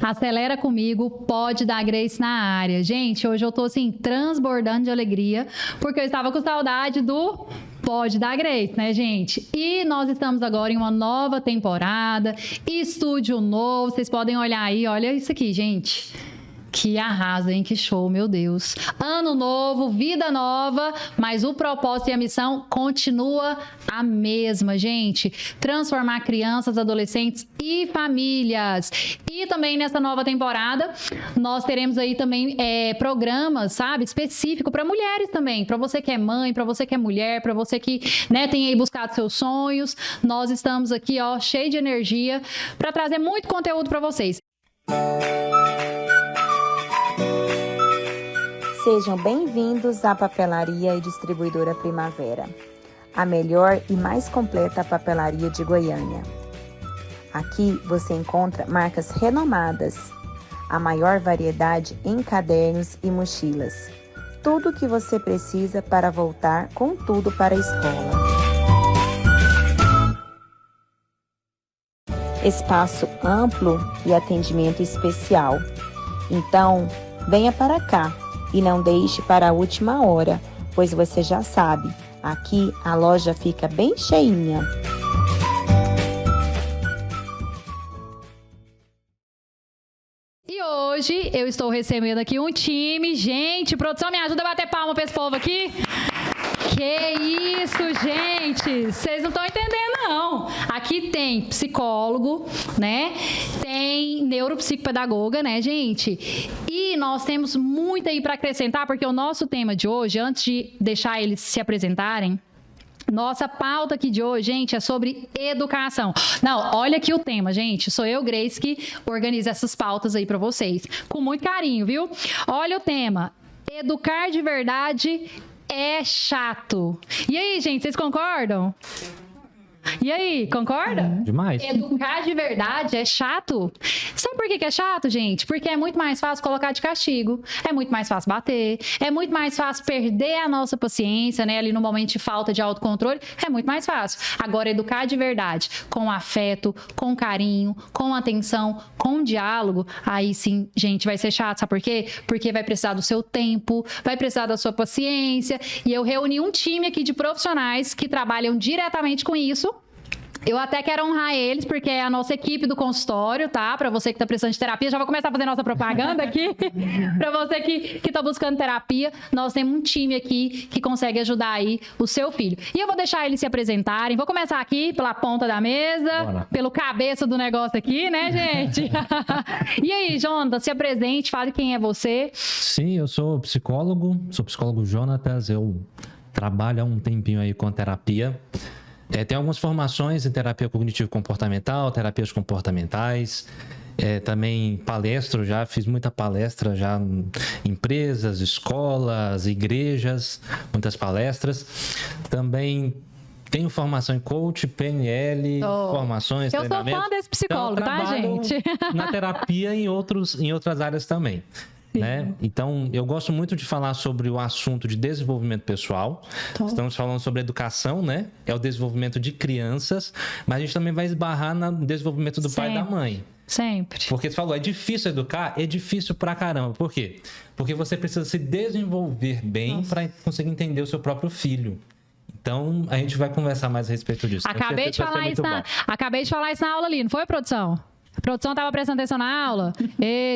Acelera comigo, pode dar Grace na área. Gente, hoje eu tô assim, transbordando de alegria, porque eu estava com saudade do Pode dar Grace, né, gente? E nós estamos agora em uma nova temporada, estúdio novo, vocês podem olhar aí, olha isso aqui, gente. Que arraso, hein? Que show, meu Deus. Ano novo, vida nova, mas o propósito e a missão continua a mesma, gente. Transformar crianças, adolescentes e famílias. E também nessa nova temporada, nós teremos aí também programas, sabe? Específico para mulheres também. Para você que é mãe, para você que é mulher, para você que, né, tem aí buscado seus sonhos. Nós estamos aqui, ó, cheio de energia para trazer muito conteúdo para vocês. Sejam bem-vindos à Papelaria e Distribuidora Primavera, a melhor e mais completa papelaria de Goiânia. Aqui você encontra marcas renomadas, a maior variedade em cadernos e mochilas. Tudo o que você precisa para voltar com tudo para a escola. Espaço amplo e atendimento especial. Então, venha para cá. E não deixe para a última hora, pois você já sabe, aqui a loja fica bem cheinha. E hoje eu estou recebendo aqui um time. Gente, produção, me ajuda a bater palma para esse povo aqui. Que isso, gente! Vocês não estão entendendo, não. Aqui tem psicólogo, né? Tem neuropsicopedagoga, né, gente? E nós temos muito aí para acrescentar, porque o nosso tema de hoje, antes de deixar eles se apresentarem, nossa pauta aqui de hoje, gente, é sobre educação. Não, olha aqui o tema, gente. Sou eu, Grace, que organiza essas pautas aí para vocês. Com muito carinho, viu? Olha o tema. Educar de verdade é chato. E aí, gente, vocês concordam? E aí, concorda? Demais. Educar de verdade é chato? Sabe por que é chato, gente? Porque é muito mais fácil colocar de castigo, é muito mais fácil bater, é muito mais fácil perder a nossa paciência, né? Ali no momento de falta de autocontrole, é muito mais fácil. Agora, educar de verdade, com afeto, com carinho, com atenção, com diálogo, aí sim, gente, vai ser chato. Sabe por quê? Porque vai precisar do seu tempo, vai precisar da sua paciência. E eu reuni um time aqui de profissionais que trabalham diretamente com isso. Eu até quero honrar eles, porque é a nossa equipe do consultório, tá? Para você que tá precisando de terapia, já vou começar a fazer nossa propaganda aqui. Para você que tá buscando terapia, nós temos um time aqui que consegue ajudar aí o seu filho. E eu vou deixar eles se apresentarem. Vou começar aqui pela ponta da mesa, Bora. pelo cabeça do negócio aqui, né, gente? E aí, Jonatas, se apresente, fale quem é você. Sim, eu sou psicólogo Jonatas, eu trabalho há um tempinho aí com terapia. Tem algumas formações em terapia cognitivo-comportamental, terapias comportamentais, também palestro, já fiz muita palestra já em empresas, escolas, igrejas, muitas palestras. Também tenho formação em coach, PNL, formações, Eu sou treinamentos. fã desse psicólogo, então, tá, gente? Na terapia em outras áreas também. Né? Então, eu gosto muito de falar sobre o assunto de desenvolvimento pessoal. Estamos falando sobre educação, né? É o desenvolvimento de crianças, mas a gente também vai esbarrar no desenvolvimento do pai e da mãe. Sempre. Porque você falou, é difícil educar? É difícil pra caramba. Por quê? Porque você precisa se desenvolver bem para conseguir entender o seu próprio filho. Então, a gente vai conversar mais a respeito disso. Acabei de falar isso na aula ali, não foi, produção? A produção estava prestando atenção na aula?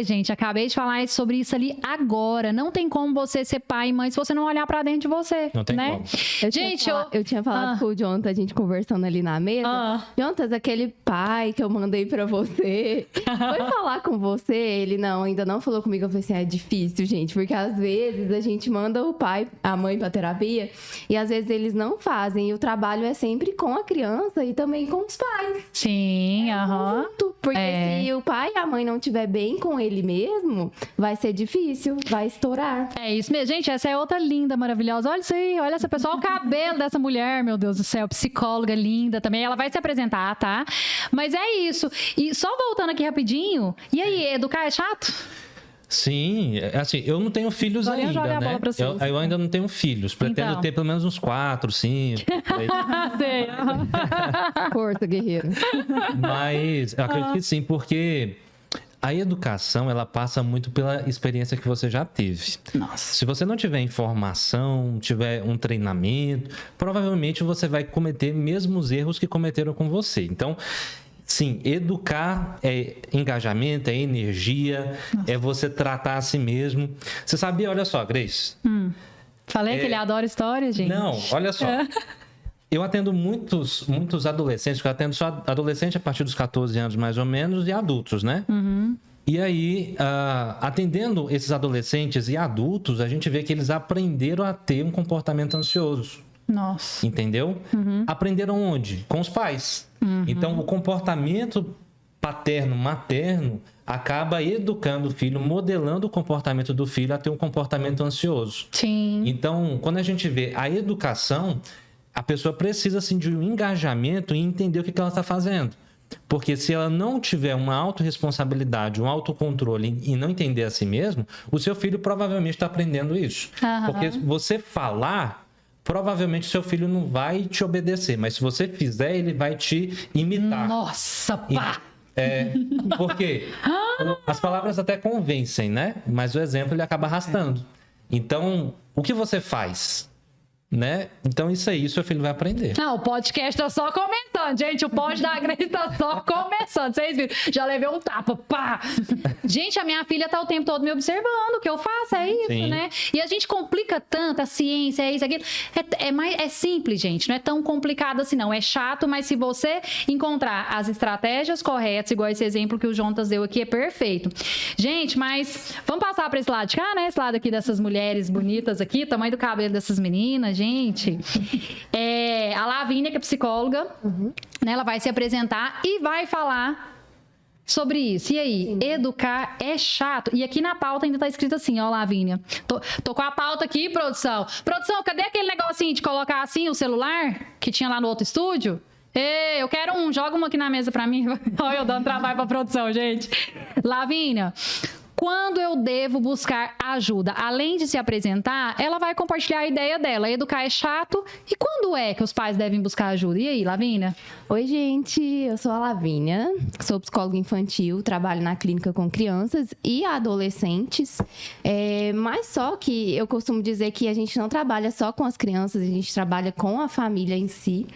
Gente, acabei de falar sobre isso ali agora. Não tem como você ser pai e mãe se você não olhar pra dentro de você. Não tem né? como. Eu tinha falado com o Jonathan, a gente conversando ali na mesa. Jonathan, aquele pai que eu mandei pra você, foi falar com você? Ele, não, ainda não falou comigo. Eu falei assim, é difícil, gente, porque às vezes a gente manda o pai, a mãe pra terapia, e às vezes eles não fazem. E o trabalho é sempre com a criança e também com os pais. Sim, aham. Porque se o pai e a mãe não estiver bem com ele mesmo, vai ser difícil, vai estourar. É isso mesmo. Gente, essa é outra linda, maravilhosa. Olha isso aí, olha essa pessoa, olha o cabelo dessa mulher, meu Deus do céu, psicóloga linda também. Ela vai se apresentar, tá? Mas é isso. E só voltando aqui rapidinho, e aí, educar é chato? Sim, assim, eu não tenho filhos Só ainda, jogar a bola né? pra vocês. Eu ainda não tenho filhos. Pretendo Então. ter pelo menos uns 4, 5. Sei. Força, guerreiro. Mas eu acredito que sim, porque A educação, ela passa muito pela experiência que você já teve. Nossa. Se você não tiver informação, tiver um treinamento, provavelmente você vai cometer mesmos erros que cometeram com você. Então, sim, educar é engajamento, é energia, é você tratar a si mesmo. Você sabia, olha só, Grace. Falei que ele adora histórias, gente. Não, olha só. Eu atendo muitos adolescentes, porque eu atendo só adolescente a partir dos 14 anos, mais ou menos, e adultos, né? E aí, atendendo esses adolescentes e adultos, a gente vê que eles aprenderam a ter um comportamento ansioso. Nossa. Entendeu? Aprenderam onde? Com os pais. Então, o comportamento paterno, materno, acaba educando o filho, modelando o comportamento do filho a ter um comportamento ansioso. Sim. Então, quando a gente vê a educação, a pessoa precisa, assim, de um engajamento e entender o que ela está fazendo. Porque se ela não tiver uma autorresponsabilidade, um autocontrole e não entender a si mesmo, o seu filho provavelmente está aprendendo isso. Porque você falar, provavelmente seu filho não vai te obedecer, mas se você fizer, ele vai te imitar. Nossa, pá! Porque as palavras até convencem, né? Mas o exemplo ele acaba arrastando. Então, o que você faz? Né? Então, isso aí, seu filho vai aprender. Não, o podcast tá só começando, gente. O pod da Grace tá só começando. Vocês viram? Já levei um tapa, pá! Gente, a minha filha tá o tempo todo me observando. O que eu faço é isso, Sim. né? E a gente complica tanto a ciência, é isso, aquilo. É simples, gente. Não é tão complicado assim, não. É chato, mas se você encontrar as estratégias corretas, igual esse exemplo que o Jontas deu aqui, é perfeito. Gente, mas vamos passar pra esse lado de cá, né? Esse lado aqui dessas mulheres bonitas aqui, tamanho do cabelo dessas meninas, gente. A Lavínia, que é psicóloga, né, ela vai se apresentar e vai falar sobre isso. E aí, educar é chato. E aqui na pauta ainda tá escrito assim, ó, Lavínia. Tô com a pauta aqui, produção. Produção, cadê aquele negocinho de colocar assim o celular que tinha lá no outro estúdio? Ei, eu quero joga uma aqui na mesa pra mim. Olha, eu dando trabalho pra produção, gente. Lavínia, quando eu devo buscar ajuda? Além de se apresentar, ela vai compartilhar a ideia dela. Educar é chato. E quando é que os pais devem buscar ajuda? E aí, Lavínia? Oi, gente. Eu sou a Lavínia, sou psicóloga infantil, trabalho na clínica com crianças e adolescentes. Mas só que eu costumo dizer que a gente não trabalha só com as crianças, a gente trabalha com a família em si.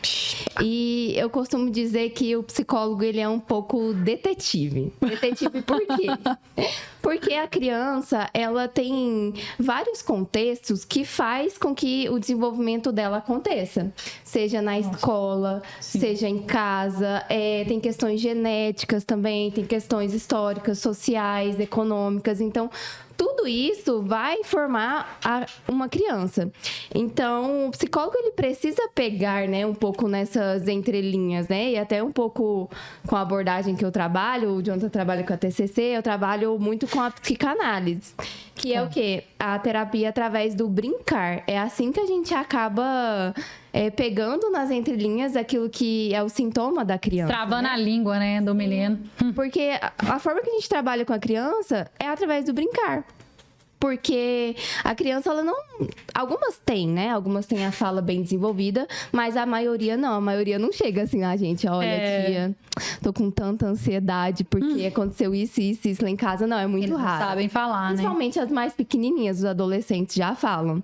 E eu costumo dizer que o psicólogo, ele é um pouco detetive. Detetive por quê? Porque a criança, ela tem vários contextos que faz com que o desenvolvimento dela aconteça. Seja na escola, seja em casa, tem questões genéticas também, tem questões históricas, sociais, econômicas. Então, tudo isso vai formar uma criança. Então, o psicólogo, ele precisa pegar, né, um pouco nessas entrelinhas, né? E até um pouco com a abordagem que eu trabalho, o Jonathan trabalha com a TCC, eu trabalho muito com a psicanálise. Que é o quê? A terapia através do brincar. É assim que a gente acaba pegando nas entrelinhas aquilo que é o sintoma da criança. Travando, né? a língua, né, do menino. Porque a forma que a gente trabalha com a criança é através do brincar. Porque a criança, ela não... Algumas têm, né? Algumas têm a fala bem desenvolvida, mas a maioria não. A maioria não chega assim, gente, olha, tia, tô com tanta ansiedade porque aconteceu isso lá em casa. Não, é muito Eles raro. não sabem falar, né? Principalmente as mais pequenininhas, os adolescentes já falam.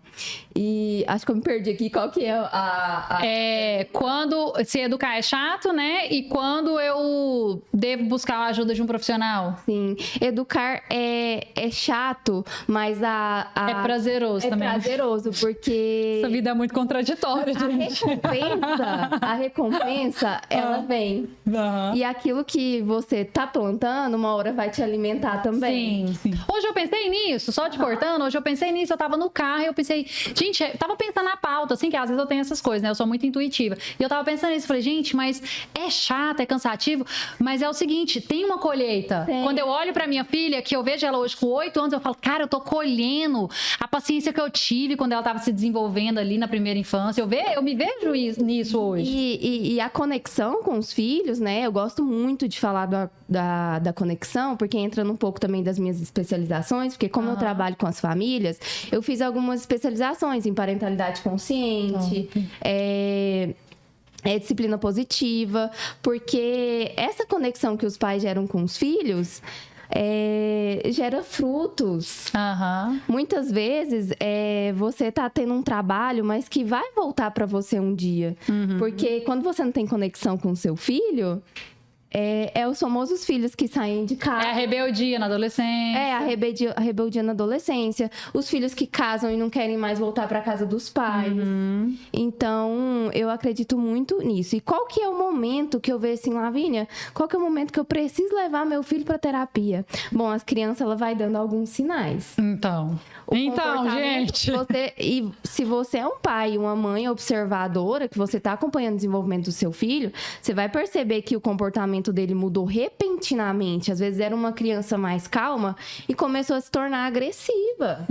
E acho que eu me perdi aqui. Qual que é quando se educar é chato, né? E quando eu devo buscar a ajuda de um profissional? Sim, educar é chato, mas é prazeroso também. É prazeroso, porque... Essa vida é muito contraditória, gente. A recompensa, ela vem. E aquilo que você tá plantando, uma hora vai te alimentar também. Sim. Hoje eu pensei nisso, só te cortando, hoje eu pensei nisso, eu tava no carro e eu pensei, gente, eu tava pensando na pauta, assim, que às vezes eu tenho essas coisas, né? Eu sou muito intuitiva. E eu tava pensando nisso, falei, gente, mas é chato, é cansativo, mas é o seguinte, tem uma colheita. Tem. Quando eu olho pra minha filha, que eu vejo ela hoje com 8 anos, eu falo, cara, eu tô colhendo a paciência que eu tive quando ela tava se desenvolvendo ali na primeira infância. Eu me vejo nisso hoje. E a conexão com os filhos, né? Eu gosto muito de falar da conexão, porque entra um pouco também das minhas especializações, porque como eu trabalho com as famílias, eu fiz algumas especializações em parentalidade consciente, disciplina positiva, porque essa conexão que os pais geram com os filhos gera frutos. Aham. Muitas vezes você tá tendo um trabalho, mas que vai voltar para você um dia. Porque quando você não tem conexão com o seu filho, os famosos filhos que saem de casa. É a rebeldia na adolescência. A rebeldia na adolescência. Os filhos que casam e não querem mais voltar para casa dos pais. Então, eu acredito muito nisso. E qual que é o momento que eu vejo assim, Lavínia? Qual que é o momento que eu preciso levar meu filho para terapia? Bom, as crianças, ela vai dando alguns sinais. Então, gente. E se você é um pai e uma mãe observadora, que você está acompanhando o desenvolvimento do seu filho, você vai perceber que o comportamento dele mudou repentinamente. Às vezes era uma criança mais calma e começou a se tornar agressiva.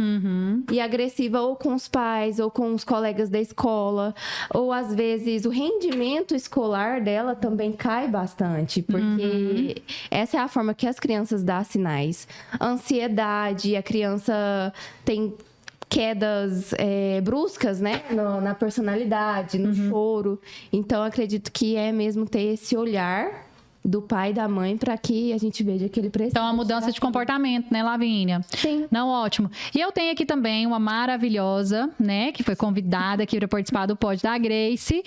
E agressiva ou com os pais, ou com os colegas da escola. Ou às vezes o rendimento escolar dela também cai bastante. Porque essa é a forma que as crianças dão sinais. Ansiedade, a criança tem quedas bruscas, né? Na personalidade, no choro. Então, acredito que é mesmo ter esse olhar do pai e da mãe para que a gente veja que ele precisa. Então, a mudança de comportamento, né, Lavínia? Sim. Não, ótimo. E eu tenho aqui também uma maravilhosa, né, que foi convidada aqui para participar do Pod da Grace,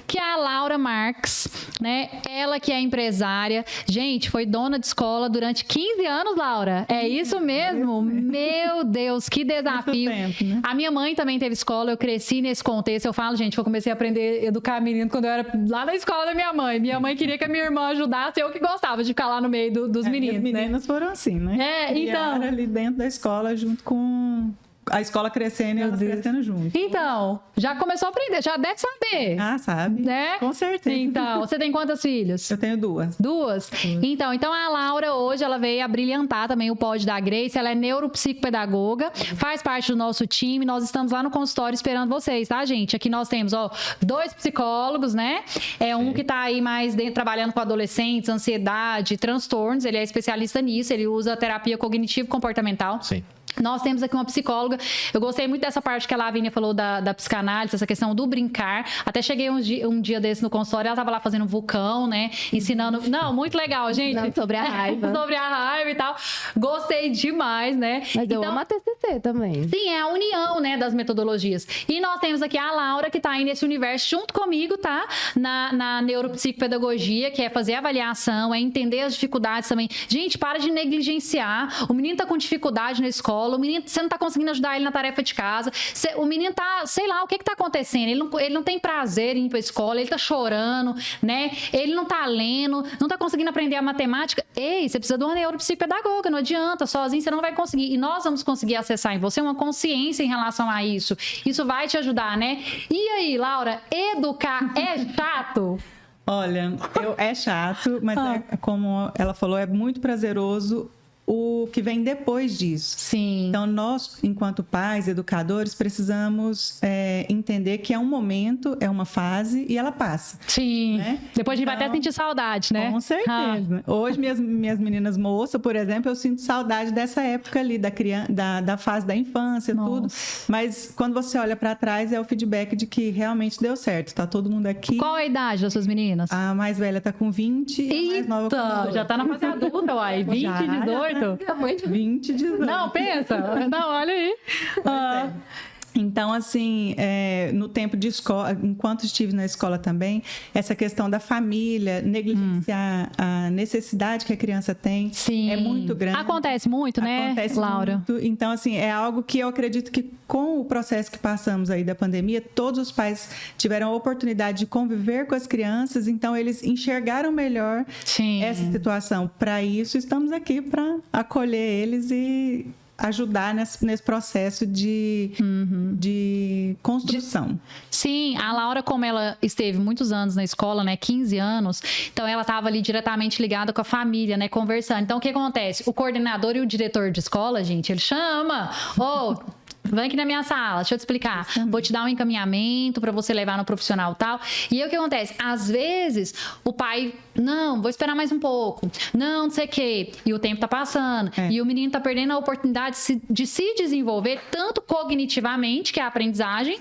que é a Laura Marques, né? Ela que é empresária. Gente, foi dona de escola durante 15 anos, Laura. É isso mesmo? Meu Deus, que desafio. Muito tempo, né? A minha mãe também teve escola, eu cresci nesse contexto. Eu falo, gente, eu comecei a aprender a educar menino quando eu era lá na escola da minha mãe. Minha mãe queria que a minha irmã ajudasse, eu que gostava de ficar lá no meio dos meninos, As meninas né? foram assim, né? Então. Criaram ali dentro da escola, junto com a escola crescendo e elas crescendo junto. Então, já começou a aprender, já deve saber. Ah, sabe? Né? Com certeza. Então, você tem quantos filhos? Eu tenho duas. Duas? Então a Laura hoje, ela veio a brilhantar também o Pod da Grace, ela é neuropsicopedagoga, faz parte do nosso time, nós estamos lá no consultório esperando vocês, tá, gente? Aqui nós temos, 2 psicólogos, né? Um que tá aí mais dentro, trabalhando com adolescentes, ansiedade, transtornos, ele é especialista nisso, ele usa terapia cognitivo-comportamental. Sim. Nós temos aqui uma psicóloga. Eu gostei muito dessa parte que a Lavínia falou da psicanálise, essa questão do brincar. Até cheguei um dia desse no consultório, ela estava lá fazendo vulcão, né? Ensinando. Não, muito legal, gente. Não, sobre a raiva. Sobre a raiva e tal. Gostei demais, né? Mas eu amo a TCC também. Sim, é a união, né, das metodologias. E nós temos aqui a Laura, que está aí nesse universo junto comigo, tá? Na neuropsicopedagogia, que é fazer avaliação, é entender as dificuldades também. Gente, para de negligenciar. O menino tá com dificuldade na escola, o menino, você não tá conseguindo ajudar ele na tarefa de casa, o menino tá, sei lá, o que tá acontecendo? Ele não tem prazer em ir pra escola, ele tá chorando, né? Ele não tá lendo, não tá conseguindo aprender a matemática. Ei, você precisa de uma neuropsicopedagoga, não adianta, sozinho você não vai conseguir. E nós vamos conseguir acessar em você uma consciência em relação a isso. Isso vai te ajudar, né? E aí, Laura, educar é chato? Olha, é chato, mas como ela falou, é muito prazeroso o que vem depois disso. Sim. Então, nós, enquanto pais, educadores, precisamos entender que é um momento, é uma fase e ela passa. Sim. Né? Depois a gente vai até sentir saudade, né? Com certeza. Hoje, minhas meninas moças, por exemplo, eu sinto saudade dessa época ali, da fase da infância, tudo. Mas quando você olha para trás, é o feedback de que realmente deu certo. Tá todo mundo aqui. Qual a idade das suas meninas? A mais velha tá com 20 e a mais nova com 18. Já tá na fase adulta, uai. 20, Já. 18. 20, 18. Não, pensa. Não, olha aí. Então, assim, no tempo de escola, enquanto estive na escola também, essa questão da família, negligenciar a necessidade que a criança tem, Sim. é muito grande. Acontece muito, né, Acontece Laura? muito. Então, assim, é algo que eu acredito que com o processo que passamos aí da pandemia, todos os pais tiveram a oportunidade de conviver com as crianças, então eles enxergaram melhor Sim. essa situação. Para isso, estamos aqui para acolher eles e ajudar nesse processo de construção. Sim, a Laura, como ela esteve muitos anos na escola, né, 15 anos, então ela estava ali diretamente ligada com a família, né, conversando. Então, o que acontece? O coordenador e o diretor de escola, gente, ele chama, vem aqui na minha sala, deixa eu te explicar. Vou te dar um encaminhamento para você levar no profissional tal. E aí o que acontece? Às vezes, o pai Não, vou esperar mais um pouco. Não sei o quê. E o tempo tá passando. E o menino tá perdendo a oportunidade de se desenvolver tanto cognitivamente, que é a aprendizagem,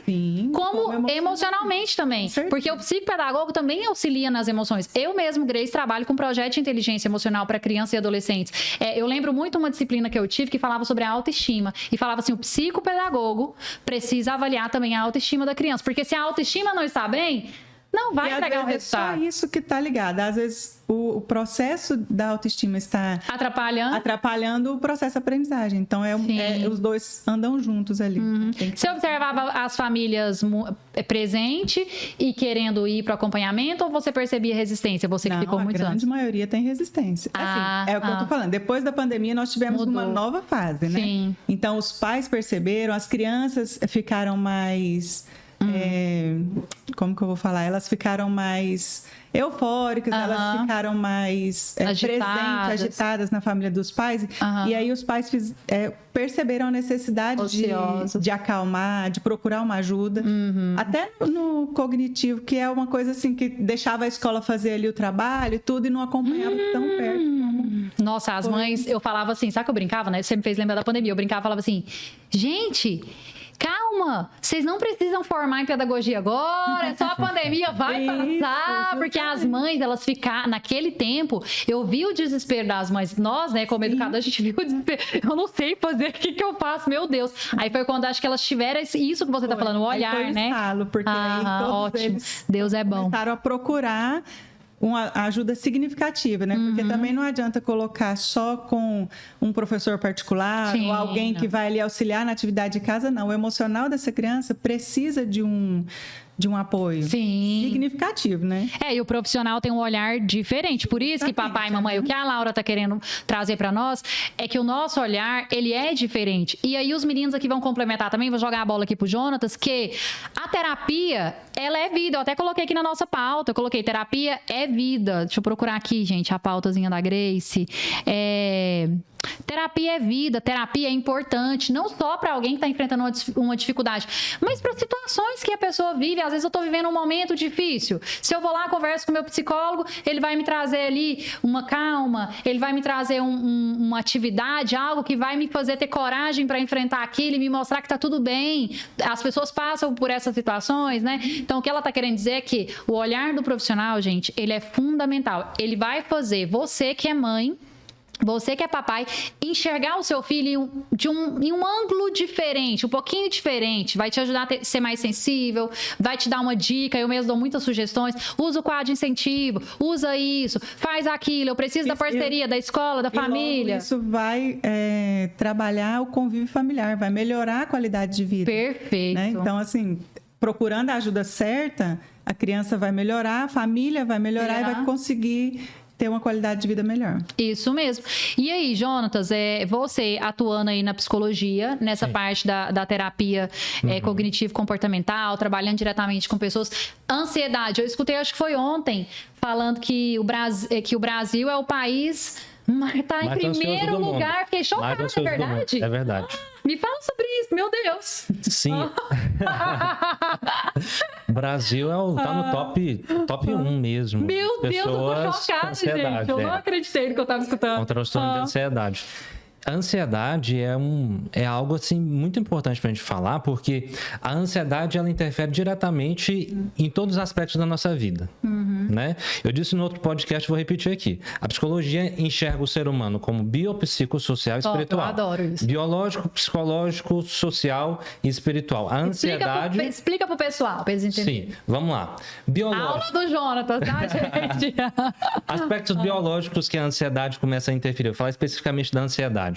como emocionalmente também. Porque o psicopedagogo também auxilia nas emoções. Eu mesmo, Grace, trabalho com projeto de inteligência emocional para crianças e adolescentes. Eu lembro muito uma disciplina que eu tive que falava sobre a autoestima. E falava assim, o psicopedagogo precisa avaliar também a autoestima da criança. Porque se a autoestima não está bem, não vai entregar o resultado. É só isso que está ligado. Às vezes o processo da autoestima está atrapalhando o processo de aprendizagem. Então, os dois andam juntos ali. Você observava as famílias presentes e querendo ir para o acompanhamento, ou você percebia resistência? Você que ficou muitos anos. A grande maioria tem resistência. É o que eu estou falando. Depois da pandemia, nós tivemos uma nova fase, né? Sim. Então, os pais perceberam, as crianças ficaram mais... como que eu vou falar? Elas ficaram mais eufóricas, elas ficaram mais agitadas na família dos pais. E aí os pais perceberam a necessidade de acalmar, de procurar uma ajuda. Até no cognitivo, que é uma coisa assim que deixava a escola fazer ali o trabalho e tudo e não acompanhava tão perto. Nossa, as mães, eu falava assim, sabe que eu brincava, né? Você me fez lembrar da pandemia. Eu brincava e falava assim, gente... Calma, vocês não precisam formar em pedagogia agora, é só a pandemia, vai passar, porque as mães, elas ficaram, naquele tempo, eu vi o desespero das mães, nós, né, como educador, a gente viu o desespero, eu não sei fazer, o que eu faço, meu Deus. Aí foi quando acho que elas tiveram isso que você tá falando, o olhar, aí foi né? Estalo, porque aí todos ótimo, eles Deus é bom. começaram a procurar uma ajuda significativa, né? Porque também não adianta colocar só com um professor particular ou alguém que vai ali auxiliar na atividade de casa, não. O emocional dessa criança precisa de um apoio significativo, né? E o profissional tem um olhar diferente. Por isso que papai e mamãe, o que a Laura tá querendo trazer para nós é que o nosso olhar, ele é diferente. E aí os meninos aqui vão complementar também, vou jogar a bola aqui pro Jonatas, que a terapia, ela é vida. Eu até coloquei aqui na nossa pauta, eu coloquei terapia é vida. Deixa eu procurar aqui, gente, a pautazinha da Grace. Terapia é vida, terapia é importante, não só para alguém que está enfrentando uma dificuldade, mas para situações que a pessoa vive. Às vezes eu estou vivendo um momento difícil. Se eu vou lá, converso com o meu psicólogo, ele vai me trazer ali uma calma, ele vai me trazer uma atividade, algo que vai me fazer ter coragem para enfrentar aquilo e me mostrar que está tudo bem. As pessoas passam por essas situações, né? Então, o que ela está querendo dizer é que o olhar do profissional, gente, ele é fundamental. Ele vai fazer você que é mãe, você que é papai, enxergar o seu filho em um ângulo diferente, um pouquinho diferente. Vai te ajudar a ser mais sensível, vai te dar uma dica. Eu mesmo dou muitas sugestões. Usa o quadro de incentivo, usa isso, faz aquilo. Eu preciso da parceria da escola, da família. Isso vai trabalhar o convívio familiar, vai melhorar a qualidade de vida. Perfeito. Né? Então, assim, procurando a ajuda certa, a criança vai melhorar, a família vai melhorar e vai conseguir ter uma qualidade de vida melhor. Isso mesmo. E aí, Jonatas, você atuando aí na psicologia, nessa parte da terapia cognitivo-comportamental, trabalhando diretamente com pessoas, ansiedade, eu escutei, acho que foi ontem, falando que o Brasil é o país... Mas tá em primeiro lugar, fiquei chocada, é verdade? É verdade. Me fala sobre isso, meu Deus. Sim. O Brasil tá no top 1 mesmo. Meu Deus, eu tô chocada, gente. Eu não acreditei no que eu tava escutando. Um transtorno de ansiedade. A ansiedade é algo assim muito importante para a gente falar, porque a ansiedade ela interfere diretamente em todos os aspectos da nossa vida, né? Eu disse no outro podcast, vou repetir aqui. A psicologia enxerga o ser humano como biopsicossocial e espiritual. Eu adoro isso. Biológico, psicológico, social e espiritual. A ansiedade... Explica pro pessoal, para eles entenderem. Sim, vamos lá. Biológico. Aula do Jonatas, tá, gente? Aspectos biológicos que a ansiedade começa a interferir. Eu vou falar especificamente da ansiedade.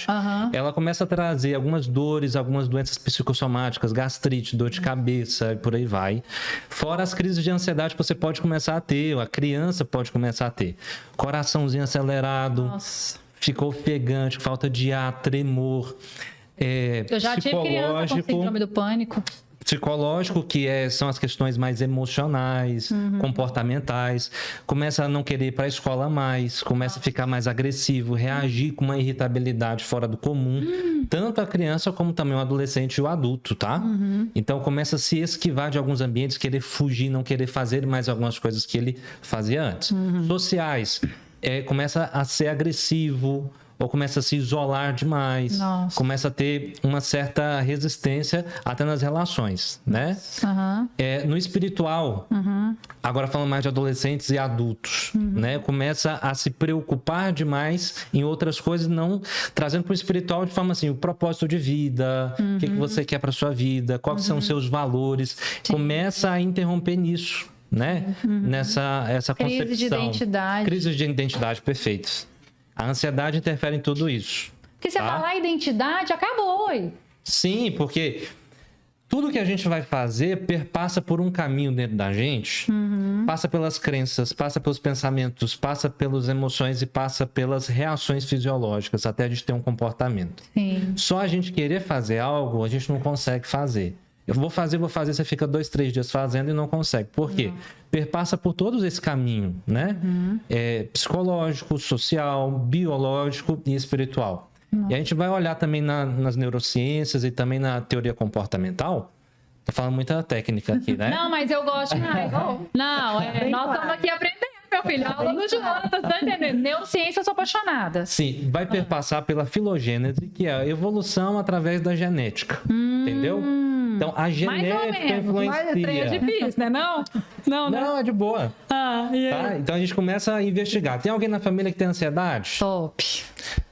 Ela começa a trazer algumas dores, algumas doenças psicossomáticas, gastrite, dor de cabeça e por aí vai. Fora as crises de ansiedade que você pode começar a ter, a criança pode começar a ter. Coraçãozinho acelerado, ficou ofegante, falta de ar, tremor. Eu já tive criança com síndrome do pânico. psicológico, que são as questões mais emocionais, comportamentais. Começa a não querer ir para a escola mais, começa a ficar mais agressivo, reagir com uma irritabilidade fora do comum. Tanto a criança como também o adolescente e o adulto, tá? Então começa a se esquivar de alguns ambientes, querer fugir, não querer fazer mais algumas coisas que ele fazia antes. Sociais, começa a ser agressivo, ou começa a se isolar demais, começa a ter uma certa resistência até nas relações, né? No espiritual, agora falando mais de adolescentes e adultos, né? Começa a se preocupar demais em outras coisas, não trazendo para o espiritual de forma assim, o propósito de vida, o que você quer para sua vida, quais são os seus valores, começa a interromper nisso, né? Essa concepção. Crise de identidade. Crise de identidade, perfeito. A ansiedade interfere em tudo isso. Porque se falar identidade, acabou. Sim, porque tudo que a gente vai fazer perpassa por um caminho dentro da gente, passa pelas crenças, passa pelos pensamentos, passa pelas emoções e passa pelas reações fisiológicas, até a gente ter um comportamento. Sim. Só a gente querer fazer algo, a gente não consegue fazer. Eu vou fazer, você fica 2, 3 dias fazendo e não consegue. Por quê? Perpassa por todo esse caminho, né? Psicológico, social, biológico e espiritual. E a gente vai olhar também nas neurociências e também na teoria comportamental. Tô falando muita técnica aqui, né? Não, mas eu gosto mais. Não, nós estamos aqui aprendendo, meu filho. Aula do Jonathan, tá entendendo? Neurociência, eu sou apaixonada. Sim, vai perpassar pela filogênese, que é a evolução através da genética. Entendeu? Então, a genética influencia. Mas é difícil, né? Não, é de boa. Tá? Então, a gente começa a investigar. Tem alguém na família que tem ansiedade? Top.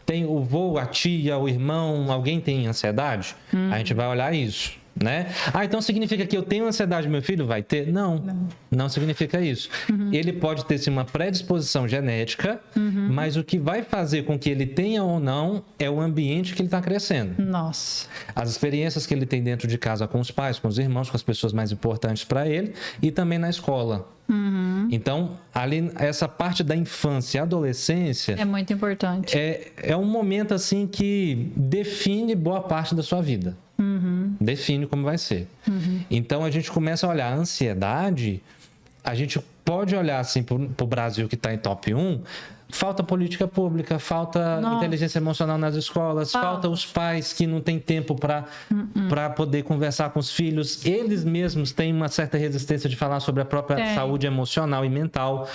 Tem o vô, a tia, o irmão, alguém tem ansiedade? A gente vai olhar isso, né? Então significa que eu tenho ansiedade, meu filho vai ter? Não significa isso. Ele pode ter sim uma predisposição genética, mas o que vai fazer com que ele tenha ou não é o ambiente que ele está crescendo. Nossa. As experiências que ele tem dentro de casa com os pais, com os irmãos, com as pessoas mais importantes para ele e também na escola. Então, ali, essa parte da infância e adolescência... É muito importante. É um momento, assim, que define boa parte da sua vida. Define como vai ser. Então, a gente começa a olhar a ansiedade, a gente pode olhar, assim, para o Brasil que está em top 1... Falta política pública, falta inteligência emocional nas escolas, falta os pais que não têm tempo para poder conversar com os filhos. Eles mesmos têm uma certa resistência de falar sobre a própria saúde emocional e mental.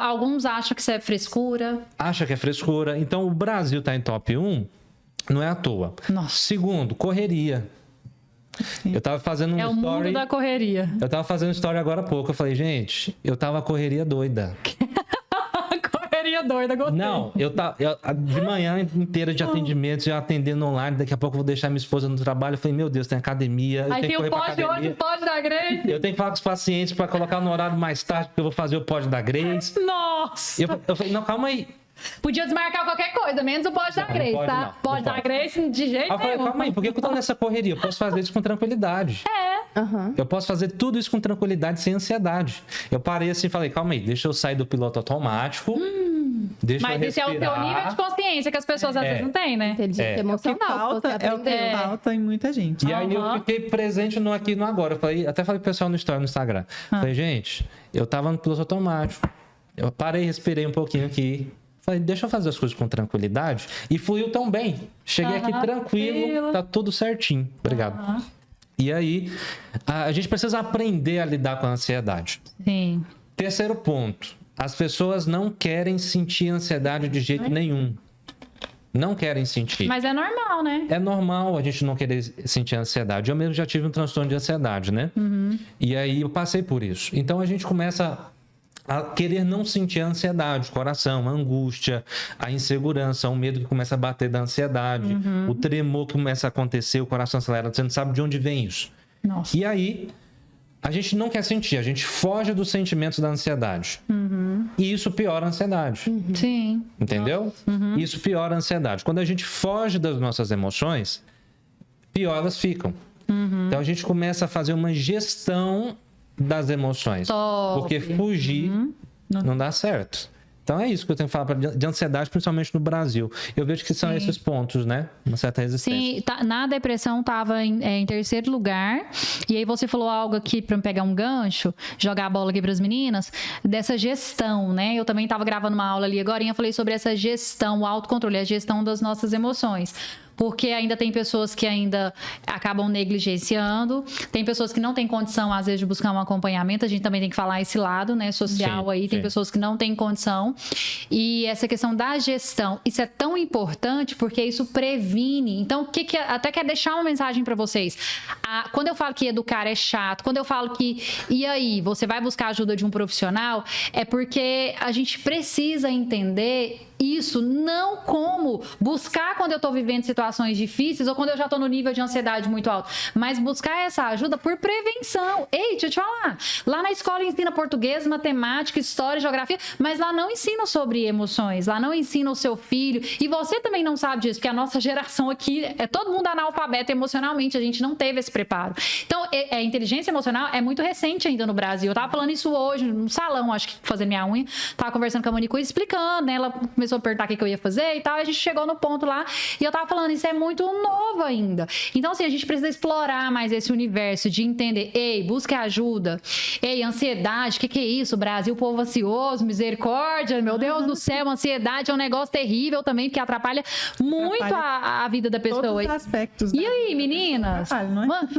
Alguns acham que isso é frescura. Acha que é frescura. Então, o Brasil está em top 1, não é à toa. Segundo, correria. Eu tava fazendo o mundo da correria. Eu tava fazendo story agora há pouco. Eu falei, gente, eu tava correria doida. Doida, gostei. Não, eu de manhã inteira de atendimentos, já atendendo online, daqui a pouco eu vou deixar minha esposa no trabalho. Eu falei, meu Deus, tem academia. Aí tem o pod hoje, o pod da Grace. Eu tenho que falar com os pacientes para colocar no horário mais tarde, porque eu vou fazer o pod da Grace. Nossa! Eu falei, não, calma aí. Podia desmarcar qualquer coisa, menos o pod da Grace, tá? Pod da Grace de jeito nenhum. Eu falei, calma aí, por que eu tô nessa correria? Eu posso fazer isso com tranquilidade. Eu posso fazer tudo isso com tranquilidade, sem ansiedade. Eu parei assim e falei, calma aí, deixa eu sair do piloto automático. Mas esse é o teu nível de consciência que as pessoas às vezes não têm, né? Inteligência emocional. É o que falta em muita gente. E aí eu fiquei presente no aqui e no agora. Eu falei, até falei pro pessoal no Instagram. Falei, gente, eu tava no piloto automático. Eu parei, respirei um pouquinho aqui. Falei, deixa eu fazer as coisas com tranquilidade. E fluiu tão bem. Cheguei aqui tranquilo, tá tudo certinho. Obrigado. E aí, a gente precisa aprender a lidar com a ansiedade. Sim. Terceiro ponto. As pessoas não querem sentir ansiedade de jeito nenhum. Não querem sentir. Mas é normal, né? É normal a gente não querer sentir ansiedade. Eu mesmo já tive um transtorno de ansiedade, né? E aí eu passei por isso. Então a gente começa a querer não sentir a ansiedade, o coração, a angústia, a insegurança, o medo que começa a bater da ansiedade, o tremor que começa a acontecer, o coração acelera, você não sabe de onde vem isso. Nossa. E aí, a gente não quer sentir, a gente foge dos sentimentos da ansiedade. E isso piora a ansiedade. Sim. Entendeu? Isso piora a ansiedade. Quando a gente foge das nossas emoções, pior elas ficam. Então, a gente começa a fazer uma gestão das emoções. Top. Porque fugir não dá certo. Então é isso que eu tenho que falar de ansiedade, principalmente no Brasil. Eu vejo que são esses pontos, né? Uma certa resistência. Sim, na depressão estava em terceiro lugar. E aí você falou algo aqui para me pegar um gancho, jogar a bola aqui para as meninas, dessa gestão, né? Eu também estava gravando uma aula ali agora e eu falei sobre essa gestão, o autocontrole, a gestão das nossas emoções. Porque ainda tem pessoas que ainda acabam negligenciando, tem pessoas que não têm condição, às vezes, de buscar um acompanhamento. A gente também tem que falar esse lado, né, social aí. Tem pessoas que não têm condição. E essa questão da gestão, isso é tão importante porque isso previne. Então, até quero deixar uma mensagem para vocês. Quando eu falo que educar é chato, quando eu falo que, e aí, você vai buscar a ajuda de um profissional, é porque a gente precisa entender isso não como buscar quando eu estou vivendo situações difíceis ou quando eu já estou no nível de ansiedade muito alto, mas buscar essa ajuda por prevenção. Ei, deixa eu te falar, lá na escola ensina português, matemática, história, geografia, mas lá não ensina sobre emoções, lá não ensina o seu filho, e você também não sabe disso, porque a nossa geração aqui é todo mundo analfabeto emocionalmente, a gente não teve esse preparo. Então, a inteligência emocional é muito recente ainda no Brasil. Eu tava falando isso hoje no salão, acho que fazendo minha unha, tava conversando com a manicure, explicando, né, ela começou a perguntar o que eu ia fazer e tal, e a gente chegou no ponto lá, e eu tava falando, isso é muito novo ainda. Então, assim, a gente precisa explorar mais esse universo de entender, ei, busque ajuda, ei, ansiedade, o que é isso? Brasil, povo ansioso, misericórdia, meu Deus do céu, ansiedade é um negócio terrível também, porque atrapalha muito a vida da pessoa. Todos os aspectos. E aí, meninas?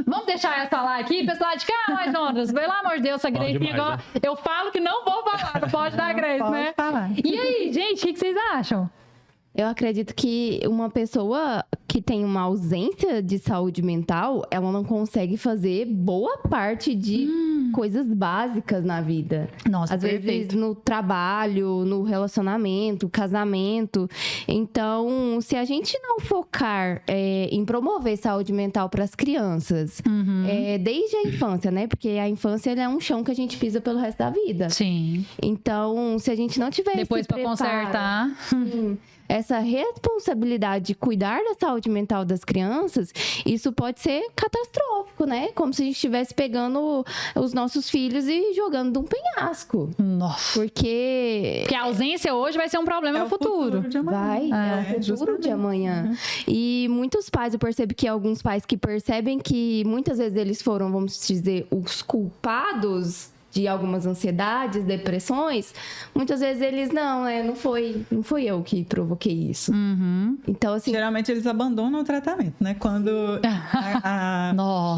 Vamos deixar essa lá aqui, pessoal de cá, mas, Jonas, pelo amor de Deus, essa Grace agora, eu falo que não vou falar, não pode dar Grace, né? Falar. E aí, gente, o que vocês acham? Eu acredito que uma pessoa que tem uma ausência de saúde mental, ela não consegue fazer boa parte de coisas básicas na vida. Nossa, às vezes perfeito. no trabalho, no relacionamento, casamento. Então, se a gente não focar em promover saúde mental para as crianças, desde a infância, né? Porque a infância é um chão que a gente pisa pelo resto da vida. Sim. Então, se a gente não tiver Depois para consertar. Essa responsabilidade de cuidar da saúde mental das crianças, isso pode ser catastrófico, né? Como se a gente estivesse pegando os nossos filhos e jogando de um penhasco. Nossa. Porque a ausência hoje vai ser um problema no futuro. De amanhã. Vai, é o futuro de amanhã. E muitos pais, eu percebo que alguns pais que percebem que muitas vezes eles foram, vamos dizer, os culpados de algumas ansiedades, depressões, muitas vezes eles, não fui eu que provoquei isso. Então, assim... Geralmente eles abandonam o tratamento, né? Quando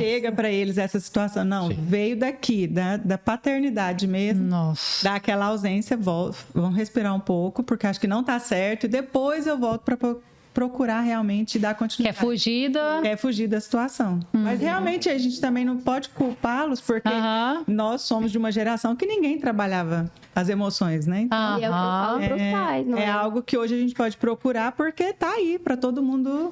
chega para eles essa situação, veio daqui, da paternidade mesmo, dá aquela ausência, vão respirar um pouco, porque acho que não tá certo, e depois eu volto para procurar realmente dar continuidade. Quer fugir da situação. Mas realmente a gente também não pode culpá-los, porque nós somos de uma geração que ninguém trabalhava as emoções, né? Então, e é o que eu falo pros pais, não é? É algo que hoje a gente pode procurar, porque tá aí para todo mundo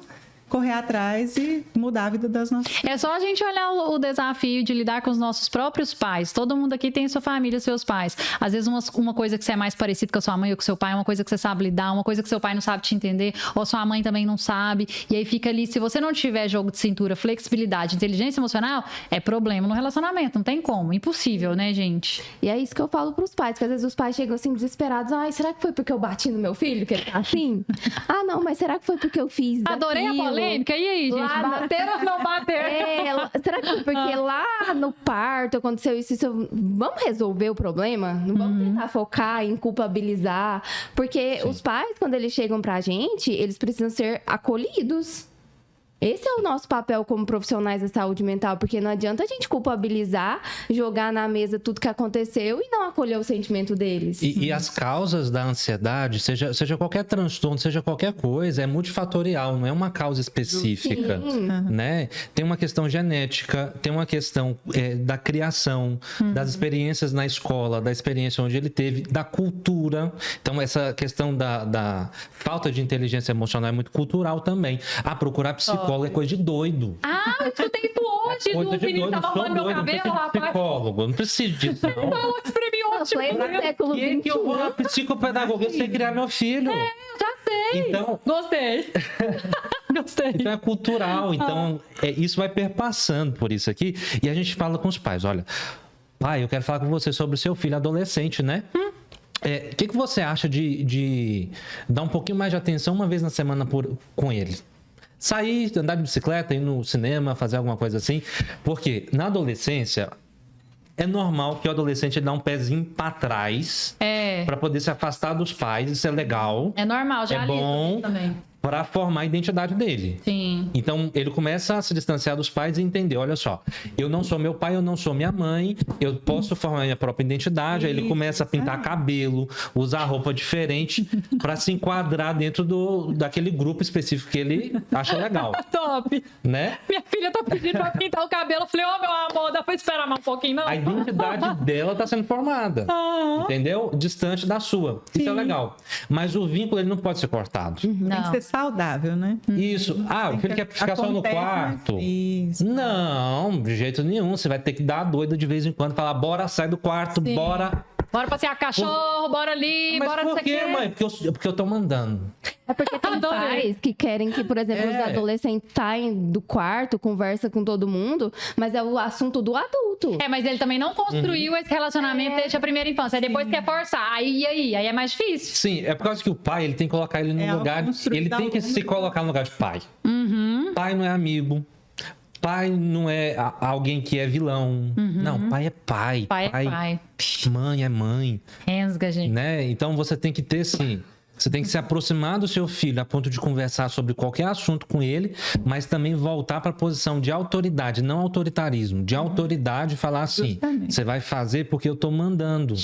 correr atrás e mudar a vida das nossas. É só a gente olhar o desafio de lidar com os nossos próprios pais. Todo mundo aqui tem sua família, seus pais. Às vezes uma coisa que você é mais parecido com a sua mãe ou com seu pai, uma coisa que você sabe lidar, uma coisa que seu pai não sabe te entender, ou sua mãe também não sabe. E aí fica ali, se você não tiver jogo de cintura, flexibilidade, inteligência emocional, é problema no relacionamento, não tem como. Impossível, né, gente? E é isso que eu falo pros pais, que às vezes os pais chegam assim desesperados, será que foi porque eu bati no meu filho, que ele tá assim? Não, mas será que foi porque eu fiz Adorei a polêmica. E aí, gente? Bateram ou não bateram? Será que foi porque lá no parto aconteceu isso? Vamos resolver o problema? Não vamos tentar focar em culpabilizar? Porque os pais, quando eles chegam pra gente, eles precisam ser acolhidos. Esse é o nosso papel como profissionais da saúde mental, porque não adianta a gente culpabilizar, jogar na mesa tudo que aconteceu e não acolher o sentimento deles. E as causas da ansiedade, seja qualquer transtorno, seja qualquer coisa, é multifatorial, não é uma causa específica, né? Tem uma questão genética, tem uma questão da criação, das experiências na escola, da experiência onde ele teve, da cultura. Então, essa questão da falta de inteligência emocional é muito cultural também. Procurar psicólogo é coisa de doido. Eu escutei isso hoje, do menino que tava arrumando meu cabelo, rapaz. Psicólogo, eu não preciso disso, não. Falou isso pra mim ótimo. Que eu vou na psicopedagoga? Eu sei criar meu filho. Eu já sei. Então, Gostei. Então é cultural. Então, isso vai perpassando por isso aqui. E a gente fala com os pais, olha, pai, eu quero falar com você sobre o seu filho adolescente, né? O que você acha de dar um pouquinho mais de atenção uma vez na semana com ele? Sair, andar de bicicleta, ir no cinema, fazer alguma coisa assim. Porque na adolescência, é normal que o adolescente dá um pezinho para trás para poder se afastar dos pais. Isso é legal. É normal, já é bom também. Para formar a identidade dele. Sim. Então, ele começa a se distanciar dos pais e entender, olha só, eu não sou meu pai, eu não sou minha mãe, eu posso formar minha própria identidade. Aí ele começa a pintar cabelo, usar roupa diferente para se enquadrar dentro daquele grupo específico que ele acha legal. Top. Né? Minha filha tá pedindo pra pintar o cabelo. Eu falei, meu amor, dá pra esperar mais um pouquinho, não? A identidade dela tá sendo formada. Entendeu? Distante da sua. Isso é legal. Mas o vínculo, ele não pode ser cortado. Tem que ser saudável, né? Isso. O filho quer ficar só no quarto. Isso. Não, de jeito nenhum. Você vai ter que dar a doida de vez em quando. Falar, bora, sai do quarto, bora. Bora passear cachorro, bora ali, Mas bora por não sei quê, o quê. mãe? Porque eu tô mandando. É porque tem pais que querem que, por exemplo, os adolescentes saem do quarto, conversa com todo mundo, mas é o assunto do adulto. Mas ele também não construiu esse relacionamento desde a primeira infância. Aí depois quer forçar. Aí é mais difícil. Sim, é por causa que o pai, ele tem que colocar ele no lugar... Ele tem que se colocar no lugar de pai. Pai não é amigo. Pai não é alguém que é vilão. Não, pai é pai. Pai é pai. Mãe é mãe. Rensga, gente. Né? Então você tem que ter, sim. Você tem que se aproximar do seu filho a ponto de conversar sobre qualquer assunto com ele, mas também voltar para a posição de autoridade, não autoritarismo. De autoridade, falar assim: você vai fazer porque eu tô mandando.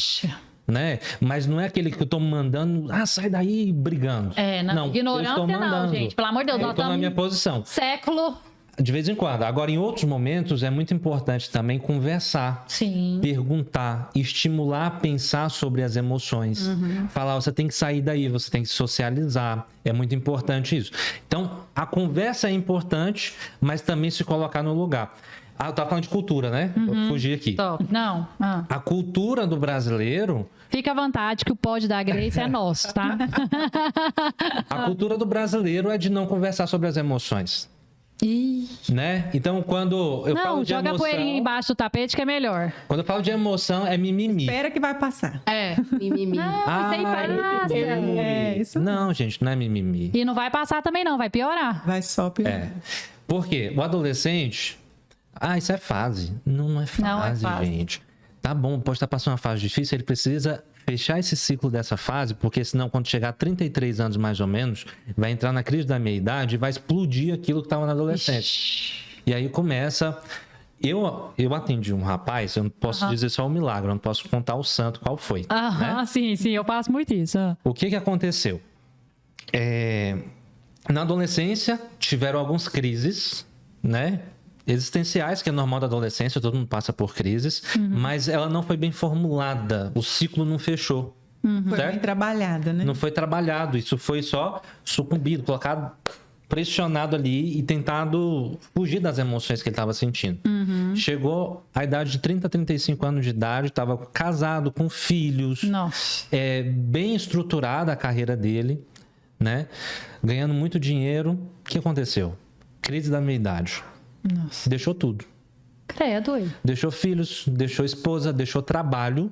Né? Mas não é aquele que eu tô mandando, sai daí brigando. Não. Ignorância não, gente. Pelo amor de Deus, nós eu tô na minha posição. Século. De vez em quando. Agora, em outros momentos, é muito importante também conversar. Sim. Perguntar, estimular a pensar sobre as emoções. Falar, você tem que sair daí, você tem que socializar. É muito importante isso. Então, a conversa é importante, mas também se colocar no lugar. Eu tava falando de cultura, né? Eu fugi aqui. Top. Não. A cultura do brasileiro... Fica à vontade que o pódio da Grace é nosso, tá? A cultura do brasileiro é de não conversar sobre as emoções. Né? Então, quando eu falo de emoção... Não, joga a poeirinha embaixo do tapete que é melhor. Quando eu falo de emoção, é mimimi. Espera que vai passar. Mimimi. Não, isso aí passa. Isso. Não, gente, não é mimimi. E não vai passar também não, vai piorar. Vai só piorar. Por quê? O adolescente... isso é fase. Não é fase, gente. Tá bom, pode estar passando uma fase difícil, ele precisa fechar esse ciclo dessa fase, porque senão quando chegar a 33 anos mais ou menos, vai entrar na crise da meia-idade e vai explodir aquilo que estava na adolescência. E aí começa... Eu atendi um rapaz, eu não posso dizer só o milagre, eu não posso contar o santo qual foi. Né? Sim, eu faço muito isso. O que aconteceu? Na adolescência, tiveram algumas crises, né? Existenciais, que é normal da adolescência, todo mundo passa por crises, mas ela não foi bem formulada, o ciclo não fechou. Foi bem trabalhada, né? Não foi trabalhado, isso foi só sucumbido, colocado, pressionado ali e tentado fugir das emoções que ele estava sentindo. Chegou à idade de 30, 35 anos de idade, estava casado, com filhos, bem estruturada a carreira dele, né? Ganhando muito dinheiro. O que aconteceu? Crise da meia-idade. Nossa. Deixou tudo. Credo, hein? Deixou filhos, deixou esposa, deixou trabalho.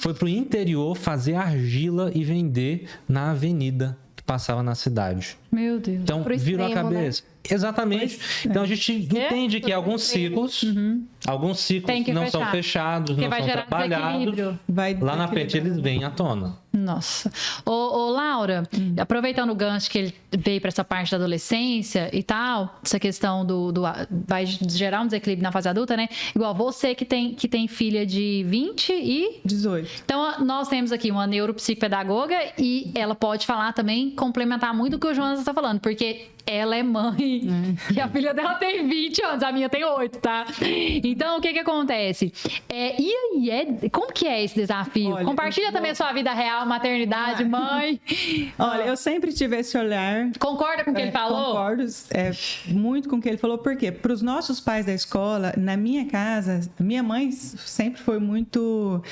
Foi pro interior fazer argila e vender na avenida que passava na cidade. Meu Deus. Então, virou a cabeça. Né? Exatamente. Então, a gente entende que alguns ciclos não são fechados, não são trabalhados. Lá na frente, eles vêm à tona. Nossa. Ô Laura, aproveitando o gancho que ele veio para essa parte da adolescência e tal, essa questão vai gerar um desequilíbrio na fase adulta, né? Igual você que tem filha de 20 e... 18. Então, nós temos aqui uma neuropsicopedagoga e ela pode falar também, complementar muito o que o Jonas está falando, porque ela é mãe e a filha dela tem 20 anos, a minha tem 8, tá? Então, o que acontece? E aí, como que é esse desafio? Olha, compartilha também a sua vida real, maternidade, mãe. Olha, eu sempre tive esse olhar. Concorda com o que ele falou? Concordo muito com o que ele falou. Por quê? Para os nossos pais da escola, na minha casa, minha mãe sempre foi muito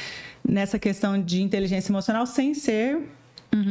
nessa questão de inteligência emocional, sem ser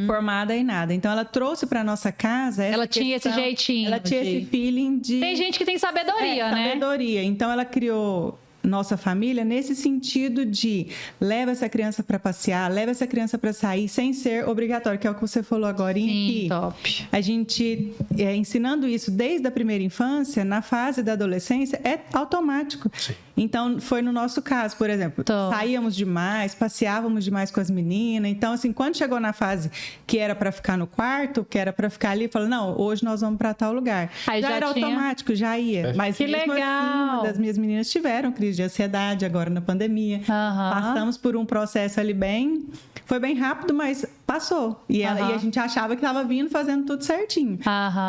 formada em nada. Então, ela trouxe para nossa casa ela tinha esse jeitinho. Ela tinha esse feeling de... Tem gente que tem sabedoria, né? Sabedoria. Então, ela criou nossa família nesse sentido de leva essa criança para passear, leva essa criança para sair sem ser obrigatório, que é o que você falou agora. Sim, top. A gente ensinando isso desde a primeira infância, na fase da adolescência, é automático. Sim. Então, foi no nosso caso, por exemplo, saíamos demais, passeávamos demais com as meninas. Então, assim, quando chegou na fase que era para ficar no quarto, que era para ficar ali, falou, não, hoje nós vamos para tal lugar. Aí já era tinha... automático, já ia. Mas que mesmo legal. assim, uma das minhas meninas tiveram crise de ansiedade agora na pandemia. Passamos por um processo ali foi bem rápido, mas passou. E a gente achava que estava vindo fazendo tudo certinho.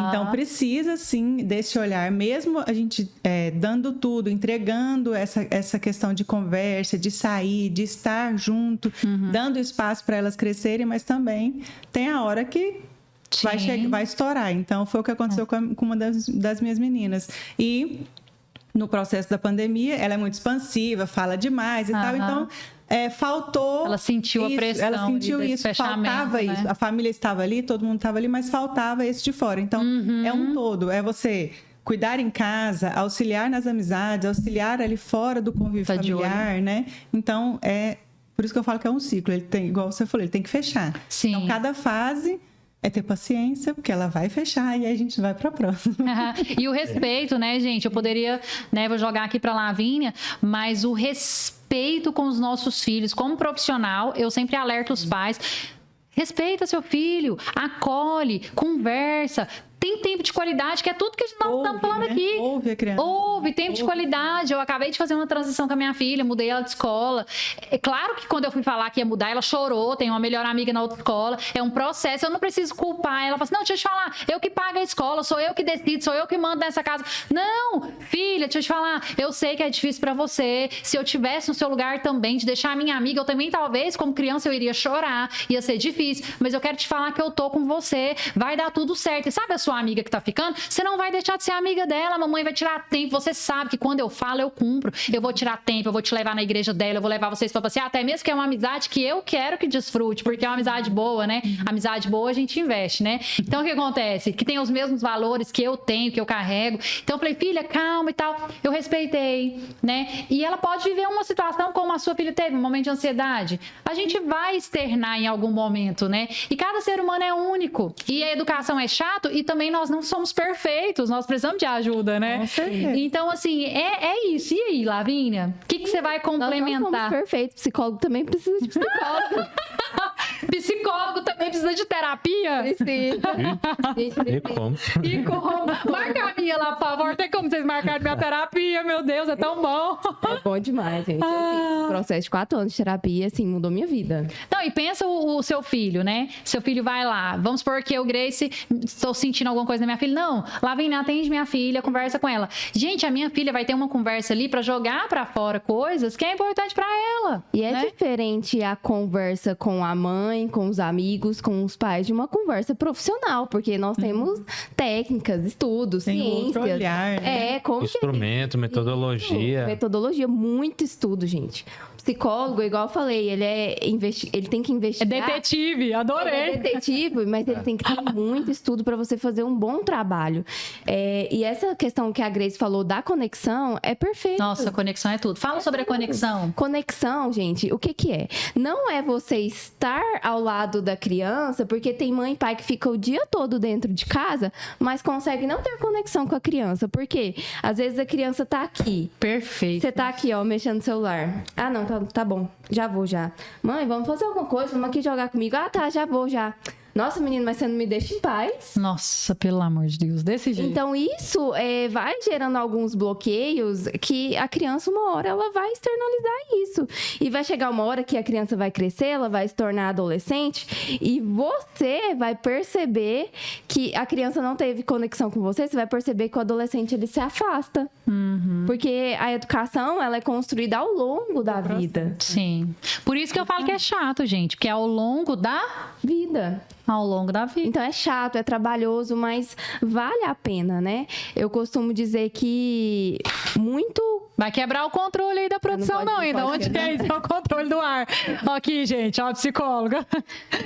Então, precisa, sim, desse olhar. Mesmo a gente dando tudo, entregando essa questão de conversa, de sair, de estar junto, dando espaço para elas crescerem, mas também tem a hora que vai estourar. Então, foi o que aconteceu com uma das minhas meninas. E no processo da pandemia, ela é muito expansiva, fala demais e tal. Então, faltou... Ela sentiu a pressão. Ela sentiu isso, faltava isso. A família estava ali, todo mundo estava ali, mas faltava esse de fora. Então, é um todo. É você cuidar em casa, auxiliar nas amizades, auxiliar ali fora do convívio familiar, né? Então, por isso que eu falo que é um ciclo. Ele tem, igual você falou, ele tem que fechar. Sim. Então, cada fase... é ter paciência, porque ela vai fechar e aí a gente vai para a próxima. E o respeito, né, gente? Eu poderia, né, vou jogar aqui para Lavínia, mas o respeito com os nossos filhos, como profissional, eu sempre alerto os pais. Respeita seu filho, acolhe, conversa. Tem tempo de qualidade, que é tudo que nós estamos falando aqui. Ouve a criança. Ouve, tempo de qualidade. Eu acabei de fazer uma transição com a minha filha, mudei ela de escola. É claro que quando eu fui falar que ia mudar, ela chorou, tem uma melhor amiga na outra escola. É um processo, eu não preciso culpar. Ela fala assim, não, deixa eu te falar, eu que pago a escola, sou eu que decido, sou eu que mando nessa casa. Não, filha, deixa eu te falar, eu sei que é difícil pra você. Se eu tivesse no seu lugar também, de deixar a minha amiga, eu também talvez, como criança, eu iria chorar, ia ser difícil. Mas eu quero te falar que eu tô com você, vai dar tudo certo. E sabe a sua amiga que tá ficando, você não vai deixar de ser amiga dela, a mamãe vai tirar tempo, você sabe que quando eu falo, eu cumpro, eu vou tirar tempo, eu vou te levar na igreja dela, eu vou levar vocês pra passear, até mesmo que é uma amizade que eu quero que desfrute, porque é uma amizade boa, né? Amizade boa a gente investe, né? Então, o que acontece? Que tem os mesmos valores que eu tenho, que eu carrego. Então, eu falei, filha, calma e tal. Eu respeitei, né? E ela pode viver uma situação como a sua filha teve, um momento de ansiedade. A gente vai externar em algum momento, né? E cada ser humano é único. E a educação é chato e também nós não somos perfeitos, nós precisamos de ajuda, né? Com certeza. Então, assim, é isso. E aí, Lavínia? O que você vai complementar? Nós não somos perfeitos, psicólogo também precisa de psicólogo. Psicólogo também precisa de terapia? Precisa. E como? E como? Marca a minha lá, por favor. Tem como vocês marcarem minha terapia? Meu Deus, é tão bom. É bom demais, gente. Eu fiz um processo de 4 anos de terapia, assim, mudou minha vida. Não, e pensa o seu filho, né? Seu filho vai lá. Vamos supor que eu, Grace, estou sentindo alguma coisa na minha filha. Não, Lavínia, atende minha filha, conversa com ela. Gente, a minha filha vai ter uma conversa ali pra jogar pra fora coisas que é importante pra ela. E é né? diferente a conversa com a mãe, com os amigos, com os pais, de uma conversa profissional, porque nós temos técnicas, estudos, Tem ciências. outro olhar, né? Como Instrumento, metodologia. Metodologia, muito estudo, gente. Psicólogo, igual eu falei, ele tem que investigar. É detetive, adorei. Ele é detetive, mas ele tem que ter muito estudo para você fazer um bom trabalho. E essa questão que a Grace falou da conexão é perfeita. Nossa, conexão é tudo. Fala sobre a conexão. Conexão, gente, o que é? Não é você estar ao lado da criança, porque tem mãe e pai que fica o dia todo dentro de casa, mas consegue não ter conexão com a criança. Por quê? Às vezes a criança tá aqui. Perfeito. Você tá aqui, ó, mexendo no celular. Ah, não, tá bom. Já vou, já. Mãe, vamos fazer alguma coisa? Vamos aqui jogar comigo? Ah, tá, já vou, já. Nossa, menino, mas você não me deixa em paz. Nossa, pelo amor de Deus, desse jeito. Então, isso vai gerando alguns bloqueios que a criança, uma hora, ela vai externalizar isso. E vai chegar uma hora que a criança vai crescer, ela vai se tornar adolescente e você vai perceber que a criança não teve conexão com você, você vai perceber que o adolescente, ele se afasta. Porque a educação, ela é construída ao longo da vida. Sim. Por isso que eu falo que é chato, gente, porque é ao longo da Vida. Ao longo da vida. Então é chato, é trabalhoso, mas vale a pena, né? Eu costumo dizer que muito... Vai quebrar o controle aí da produção, não, ainda. Onde que é isso? É o controle do ar. Aqui, gente, ó, a psicóloga.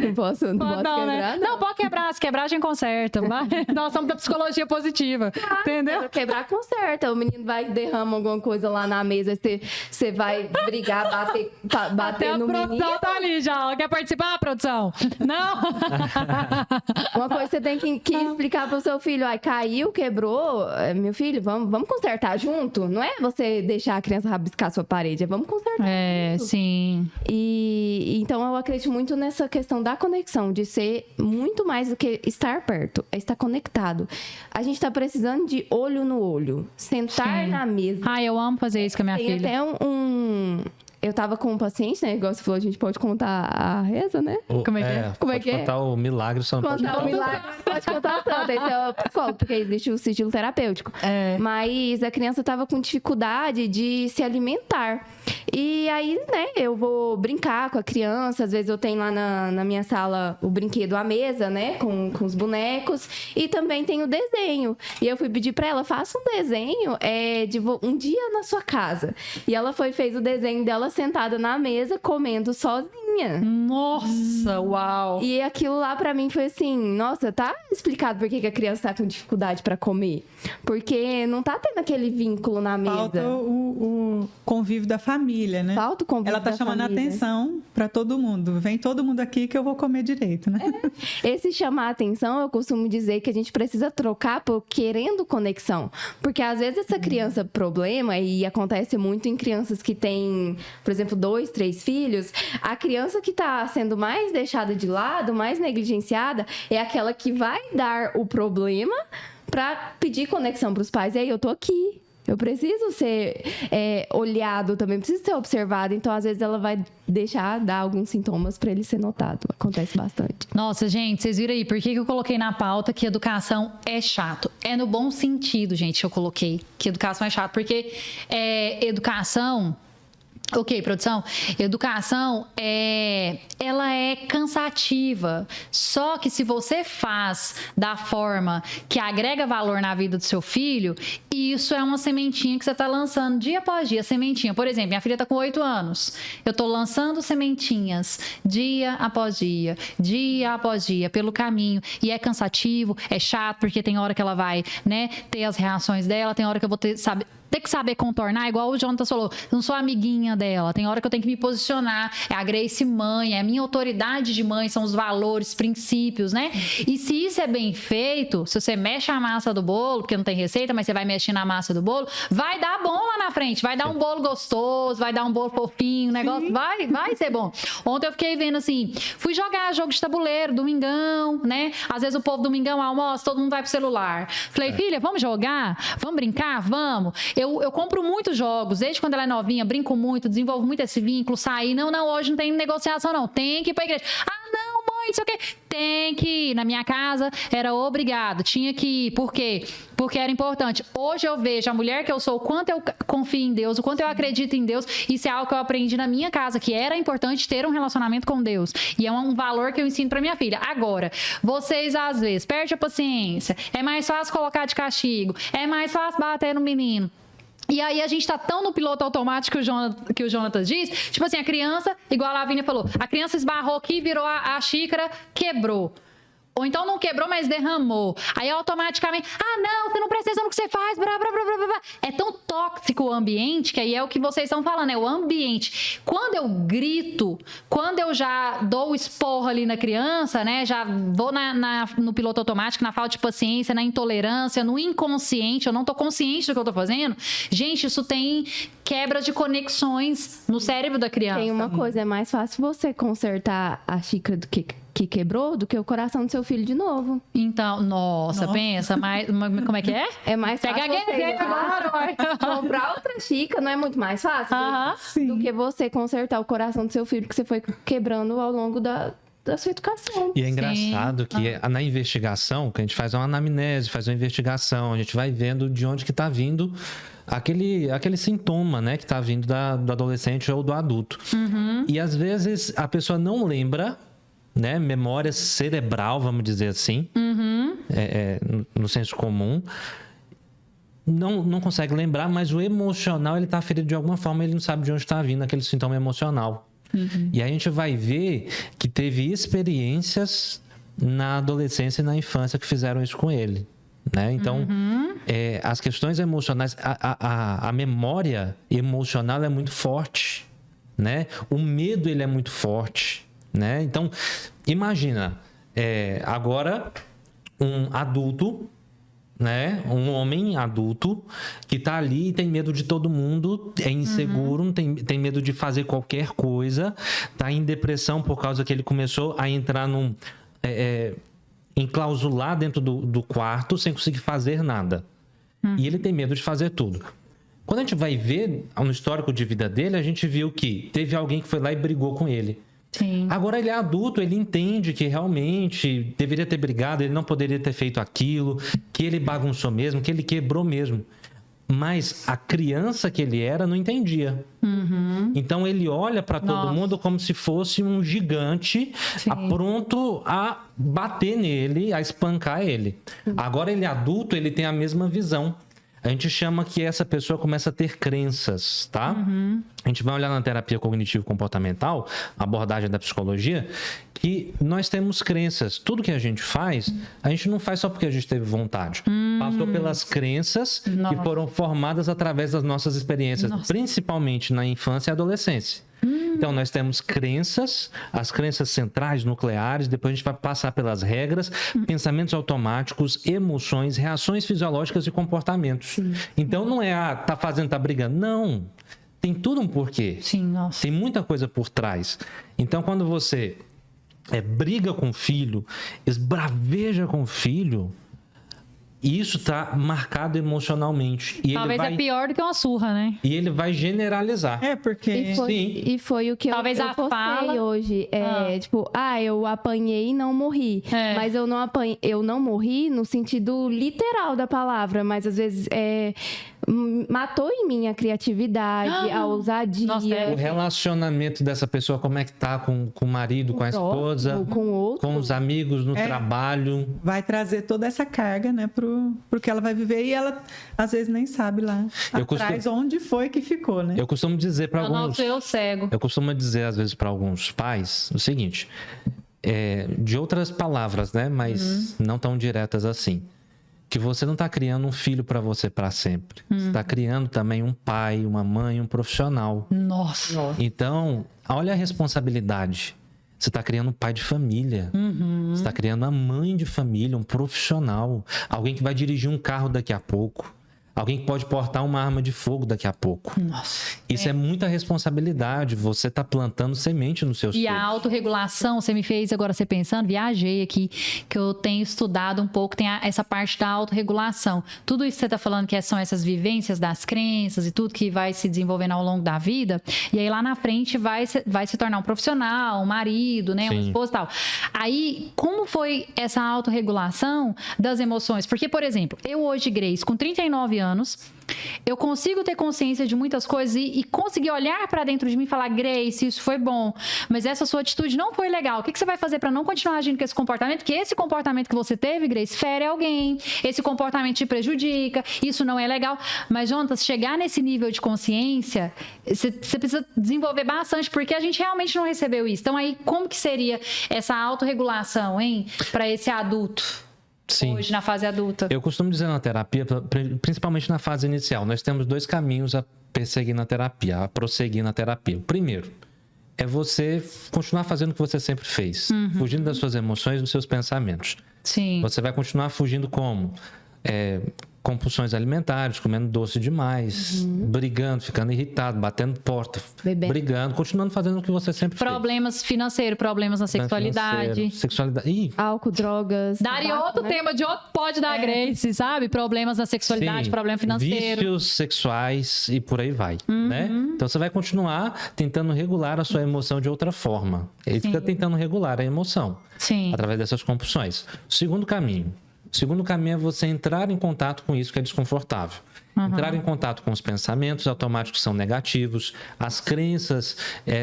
Não posso quebrar, né? Não, pode quebrar. Se quebrar, a gente conserta. Nós somos da psicologia positiva. Entendeu? Quebrar, conserta. O menino vai derrama alguma coisa lá na mesa, você vai brigar, bater no menino. A produção tá ali já. Quer participar, produção? Não? Uma coisa que você tem que explicar pro seu filho. Ai, caiu, quebrou. Meu filho, vamos consertar junto. Não é você deixar a criança rabiscar sua parede. É vamos consertar junto. Sim. E então eu acredito muito nessa questão da conexão, de ser muito mais do que estar perto, é estar conectado. A gente tá precisando de olho no olho, sentar na mesa. Eu amo fazer isso com a minha filha. Tem até eu tava com um paciente, né? Igual você falou, a gente pode contar a reza, né? Como é que é? Como é que é? Contar o milagre, só não pode contar o milagre, pode contar a santa. Esse é o psicólogo, porque existe o sigilo terapêutico. Mas a criança tava com dificuldade de se alimentar. E aí, né, eu vou brincar com a criança. Às vezes eu tenho lá na minha sala o brinquedo à mesa, né? Com os bonecos. E também tem o desenho. E eu fui pedir pra ela, faça um desenho de um dia na sua casa. E ela fez o desenho dela sentada na mesa, comendo sozinha. Nossa, uau! E aquilo lá pra mim foi assim, nossa, tá explicado por que a criança tá com dificuldade pra comer. Porque não tá tendo aquele vínculo na mesa. Falta o convívio da família, né? Falta o convívio da família. Ela tá chamando a atenção pra todo mundo. Vem todo mundo aqui que eu vou comer direito, né? Esse chamar a atenção, eu costumo dizer que a gente precisa trocar por querendo conexão. Porque às vezes essa criança problema, e acontece muito em crianças que têm, por exemplo, 2, 3 filhos, a criança que tá sendo mais deixada de lado, mais negligenciada, é aquela que vai dar o problema pra pedir conexão pros pais. E aí, eu tô aqui. Eu preciso ser olhado também, preciso ser observado. Então, às vezes, ela vai dar alguns sintomas para ele ser notado. Acontece bastante. Nossa, gente, vocês viram aí por que eu coloquei na pauta que educação é chato? É no bom sentido, gente, que eu coloquei que educação é chato. Porque educação... Ok, produção. Educação, ela é cansativa. Só que se você faz da forma que agrega valor na vida do seu filho, isso é uma sementinha que você está lançando dia após dia. Sementinha. Por exemplo, minha filha está com 8 anos. Eu estou lançando sementinhas dia após dia pelo caminho. E é cansativo, é chato, porque tem hora que ela vai, né, ter as reações dela, tem hora que eu vou ter que saber contornar, igual o Jonathan falou, não sou amiguinha dela, tem hora que eu tenho que me posicionar, é a Grace mãe, é a minha autoridade de mãe, são os valores, princípios, né? E se isso é bem feito, se você mexe a massa do bolo, porque não tem receita, mas você vai mexer na massa do bolo, vai dar bom lá na frente, vai dar um bolo gostoso, vai dar um bolo fofinho, negócio, vai ser bom. Ontem eu fiquei vendo assim, fui jogar jogo de tabuleiro, domingão, né? Às vezes o povo domingão almoça, todo mundo vai pro celular. Falei, filha, vamos jogar? Vamos brincar? Vamos. Eu compro muitos jogos, desde quando ela é novinha, brinco muito, desenvolvo muito esse vínculo, sair. Não, hoje não tem negociação, não. Tem que ir pra igreja. Não, mãe, não sei o quê. Tem que ir. Na minha casa, era obrigado. Tinha que ir. Por quê? Porque era importante. Hoje eu vejo a mulher que eu sou, o quanto eu confio em Deus, o quanto eu acredito em Deus. Isso é algo que eu aprendi na minha casa, que era importante ter um relacionamento com Deus. E é um valor que eu ensino pra minha filha. Agora, vocês, às vezes, perdem a paciência. É mais fácil colocar de castigo. É mais fácil bater no menino. E aí a gente tá tão no piloto automático que o Jonathan diz, tipo assim, a criança, igual a Lavínia falou, a criança esbarrou aqui, virou a xícara, quebrou. Ou então não quebrou, mas derramou. Aí automaticamente, não, você não presta atenção no que você faz, blá, blá, blá, blá, blá. É tão tóxico o ambiente, que aí é o que vocês estão falando, é o ambiente. Quando eu grito, quando eu já dou o esporro ali na criança, né, já vou no piloto automático, na falta de paciência, na intolerância, no inconsciente, eu não tô consciente do que eu tô fazendo, gente, isso tem quebra de conexões no cérebro da criança. Tem uma coisa, é mais fácil você consertar a xícara do que quebrou do que o coração do seu filho de novo. Então, nossa. Pensa, mas como é que é? É mais fácil comprar outra xícara, não é muito mais fácil do que você consertar o coração do seu filho que você foi quebrando ao longo da sua educação. E é engraçado que na investigação, que a gente faz uma anamnese, faz uma investigação, a gente vai vendo de onde que tá vindo aquele sintoma, né, que tá vindo do adolescente ou do adulto. E às vezes a pessoa não lembra né? Memória cerebral, vamos dizer assim, no senso comum. Não consegue lembrar, mas o emocional, ele está ferido de alguma forma, ele não sabe de onde está vindo aquele sintoma emocional. E aí a gente vai ver que teve experiências na adolescência e na infância que fizeram isso com ele, né? Então, as questões emocionais, a memória emocional é muito forte, né? O medo, ele é muito forte, né? Então, imagina, agora um adulto, né? Um homem adulto que tá ali e tem medo de todo mundo, é inseguro, tem medo de fazer qualquer coisa, tá em depressão por causa que ele começou a entrar enclausular dentro do quarto sem conseguir fazer nada. E ele tem medo de fazer tudo. Quando a gente vai ver no histórico de vida dele, a gente viu que teve alguém que foi lá e brigou com ele. Sim. Agora ele é adulto, ele entende que realmente deveria ter brigado, ele não poderia ter feito aquilo, que ele bagunçou mesmo, que ele quebrou mesmo. Mas a criança que ele era não entendia. Então ele olha para todo mundo como se fosse um gigante pronto a bater nele, a espancar ele. Agora ele é adulto, ele tem a mesma visão. A gente chama que essa pessoa começa a ter crenças, tá? A gente vai olhar na terapia cognitivo-comportamental, a abordagem da psicologia, que nós temos crenças. Tudo que a gente faz, a gente não faz só porque a gente teve vontade. Passou pelas crenças que foram formadas através das nossas experiências, principalmente na infância e adolescência. Então, nós temos crenças, as crenças centrais, nucleares, depois a gente vai passar pelas regras, pensamentos automáticos, emoções, reações fisiológicas e comportamentos. Então, não é, tá fazendo, tá brigando. Não. Tem tudo um porquê. Sim, nossa. Tem muita coisa por trás. Então, quando você briga com o filho, esbraveja com o filho, isso está marcado emocionalmente. E talvez ele vai... é pior do que uma surra, né? E ele vai generalizar. Porque... E foi o que talvez eu a postei fala... hoje. Eu apanhei e não morri. Mas eu não morri no sentido literal da palavra. Mas às vezes matou em mim a criatividade, a ousadia. Nossa, O relacionamento dessa pessoa, como é que tá com o marido, com a esposa, com o outro, com os amigos no trabalho. Vai trazer toda essa carga, né, pro que ela vai viver, e ela às vezes nem sabe lá atrás onde foi que ficou, né? Eu costumo dizer para alguns... nosso eu cego. Eu costumo dizer às vezes para alguns pais o seguinte, de outras palavras, né, mas não tão diretas assim, que você não está criando um filho para você para sempre. Você está criando também um pai, uma mãe, um profissional. Nossa. Então, olha a responsabilidade. Você está criando um pai de família. Você está criando uma mãe de família, um profissional. Alguém que vai dirigir um carro daqui a pouco. Alguém que pode portar uma arma de fogo daqui a pouco. Isso é muita responsabilidade. Você está plantando semente nos seus filhos. E a autorregulação, você me fez agora você pensando, viajei aqui, que eu tenho estudado um pouco, tem essa parte da autorregulação. Tudo isso que você está falando que são essas vivências das crenças e tudo que vai se desenvolvendo ao longo da vida. E aí lá na frente vai se tornar um profissional, um marido, né, uma esposa e tal. Aí, como foi essa autorregulação das emoções? Porque, por exemplo, eu hoje, Grace, com 39 anos, eu consigo ter consciência de muitas coisas e conseguir olhar para dentro de mim e falar, Grace, isso foi bom, mas essa sua atitude não foi legal. O que você vai fazer para não continuar agindo com esse comportamento? Porque esse comportamento que você teve, Grace, fere alguém, esse comportamento te prejudica, isso não é legal. Mas, Jonatas, chegar nesse nível de consciência, você precisa desenvolver bastante, porque a gente realmente não recebeu isso. Então, aí, como que seria essa autorregulação, hein, para esse adulto? Sim. Hoje, na fase adulta. Eu costumo dizer na terapia, principalmente na fase inicial, nós temos 2 caminhos a perseguir na terapia, a prosseguir na terapia. O primeiro é você continuar fazendo o que você sempre fez, fugindo das suas emoções, dos seus pensamentos. Sim. Você vai continuar fugindo como? Compulsões alimentares, comendo doce demais, brigando, ficando irritado, batendo porta, brigando, continuando fazendo o que você sempre fez. Problemas financeiros, problemas na sexualidade. Álcool, drogas. Daria outro tema de outro pode dar Grace, sabe? Problemas na sexualidade, problema financeiro. Vícios sexuais e por aí vai, né? Então você vai continuar tentando regular a sua emoção de outra forma. Ele fica tentando regular a emoção através dessas compulsões. O segundo caminho é você entrar em contato com isso que é desconfortável. Entrar em contato com os pensamentos automáticos que são negativos, as crenças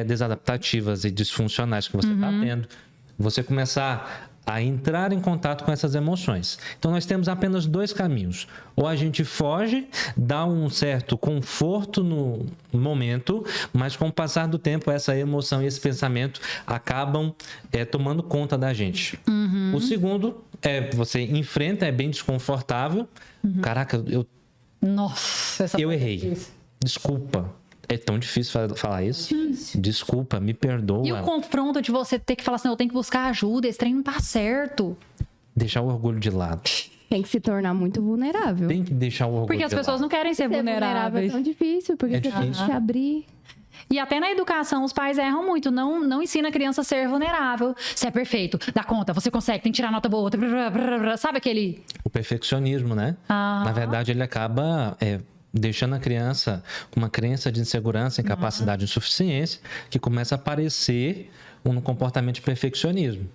desadaptativas e disfuncionais que você está tendo. você começar a entrar em contato com essas emoções. Então, nós temos apenas 2 caminhos. Ou a gente foge, dá um certo conforto no momento, mas com o passar do tempo, essa emoção e esse pensamento acabam tomando conta da gente. O segundo você enfrenta, é bem desconfortável. Caraca, Nossa, eu errei. Desculpa. É tão difícil falar isso. Desculpa, me perdoa. E o confronto de você ter que falar assim, eu tenho que buscar ajuda, esse trem não tá certo. Deixar o orgulho de lado. Tem que se tornar muito vulnerável. Tem que deixar o orgulho Porque as pessoas não querem ser vulneráveis. É tão difícil, porque você tem que se abrir. E até na educação, os pais erram muito. Não ensina a criança a ser vulnerável. Você é perfeito, dá conta, você consegue, tem que tirar nota boa. Sabe aquele... O perfeccionismo, né? Na verdade, ele acaba... deixando a criança com uma crença de insegurança, incapacidade e insuficiência, que começa a aparecer um comportamento de perfeccionismo.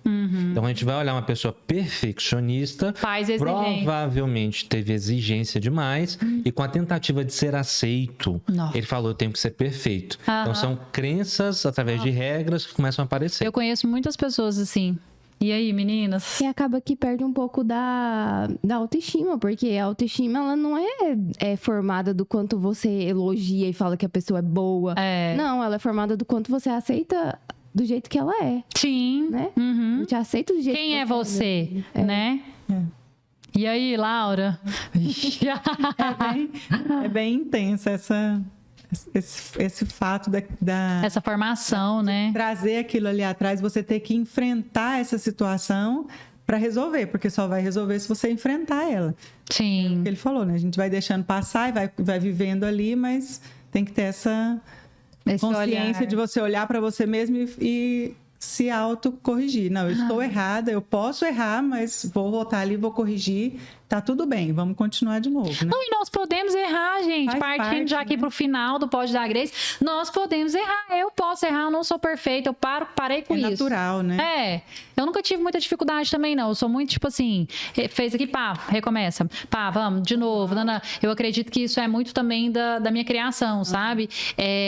Então, a gente vai olhar uma pessoa perfeccionista, provavelmente teve exigência demais, e com a tentativa de ser aceito, ele falou, eu tenho que ser perfeito. Então, são crenças, através de regras, que começam a aparecer. Eu conheço muitas pessoas assim. E aí, meninas? E acaba que perde um pouco da autoestima, porque a autoestima, ela não é formada do quanto você elogia e fala que a pessoa é boa. Não, ela é formada do quanto você aceita do jeito que ela é. Sim. Né? Te aceita do jeito Quem que você é, né? E aí, Laura? É bem intensa esse fato essa formação, né? Trazer aquilo ali atrás, você ter que enfrentar essa situação para resolver, porque só vai resolver se você enfrentar ela. Sim. É o que ele falou, né? A gente vai deixando passar e vai vivendo ali, mas tem que ter essa consciência olhar. de você olhar para você mesmo e se autocorrigir. Não, eu estou errada, eu posso errar, mas vou voltar ali, vou corrigir. Tá tudo bem, vamos continuar de novo, né? Não, e nós podemos errar, gente. Faz Partindo parte, já aqui né? pro final do Pode Dar Grace, nós podemos errar. Eu posso errar, eu não sou perfeita, eu parei com isso. É natural, né? Eu nunca tive muita dificuldade também, não. Eu sou muito, tipo assim, fez aqui, pá, recomeça. Pá, vamos, de novo. Nana. Eu acredito que isso é muito também da minha criação, sabe?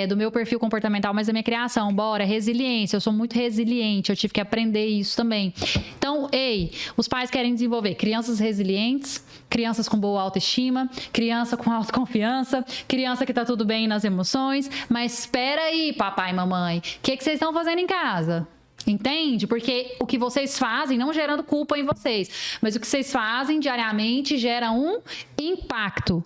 Do meu perfil comportamental, mas da minha criação. Bora, resiliência. Eu sou muito resiliente, eu tive que aprender isso também. Então, os pais querem desenvolver crianças resilientes, crianças com boa autoestima, criança com autoconfiança, criança que tá tudo bem nas emoções, mas espera aí, papai e mamãe, o que vocês estão fazendo em casa? Entende? Porque o que vocês fazem, não gerando culpa em vocês, mas o que vocês fazem diariamente gera um impacto.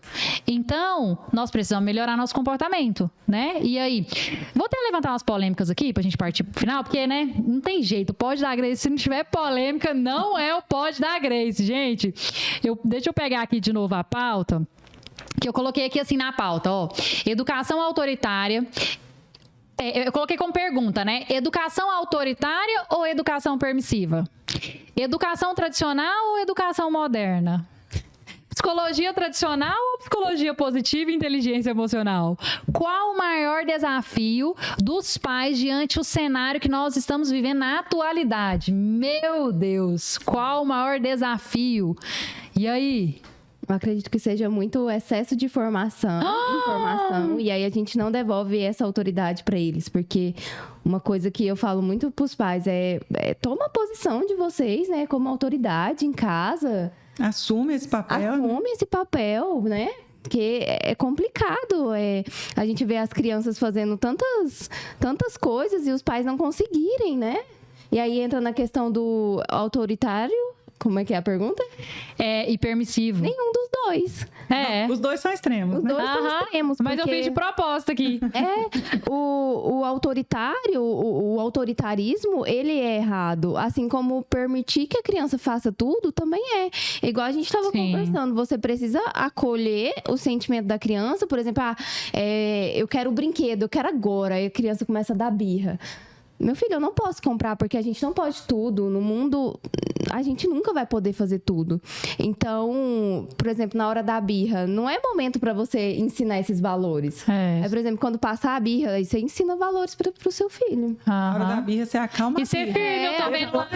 Então, nós precisamos melhorar nosso comportamento, né? E aí, vou até levantar umas polêmicas aqui pra gente partir pro final, porque, né, não tem jeito. Pode Dar Grace, se não tiver polêmica, não é o Pode Dar Grace, gente. Deixa eu pegar aqui de novo a pauta, que eu coloquei aqui assim na pauta, ó. Educação autoritária. Eu coloquei como pergunta, né? Educação autoritária ou educação permissiva? Educação tradicional ou educação moderna? Psicologia tradicional ou psicologia positiva e inteligência emocional? Qual o maior desafio dos pais diante do cenário que nós estamos vivendo na atualidade? Meu Deus, qual o maior desafio? E aí? Eu acredito que seja muito excesso de informação, e aí a gente não devolve essa autoridade para eles, porque uma coisa que eu falo muito para os pais é toma a posição de vocês, né, como autoridade em casa. Assume esse papel. Assume esse papel, né? Porque é complicado. A gente vê as crianças fazendo tantas coisas e os pais não conseguirem, né? E aí entra na questão do autoritário. Como é que é a pergunta? E permissivo. Nenhum dos dois. Os dois são extremos. Os dois são extremos. Mas eu fiz de propósito aqui. O autoritário, o autoritarismo, ele é errado. Assim como permitir que a criança faça tudo, também é. Igual a gente estava conversando. Você precisa acolher o sentimento da criança. Por exemplo, eu quero o brinquedo, eu quero agora. Aí a criança começa a dar birra. Meu filho, eu não posso comprar porque a gente não pode tudo. No mundo, a gente nunca vai poder fazer tudo. Então, por exemplo, na hora da birra, não é momento para você ensinar esses valores. Por exemplo, quando passar a birra, aí você ensina valores pro seu filho. Na hora da birra, você acalma. E ser firme, eu tô vendo lá.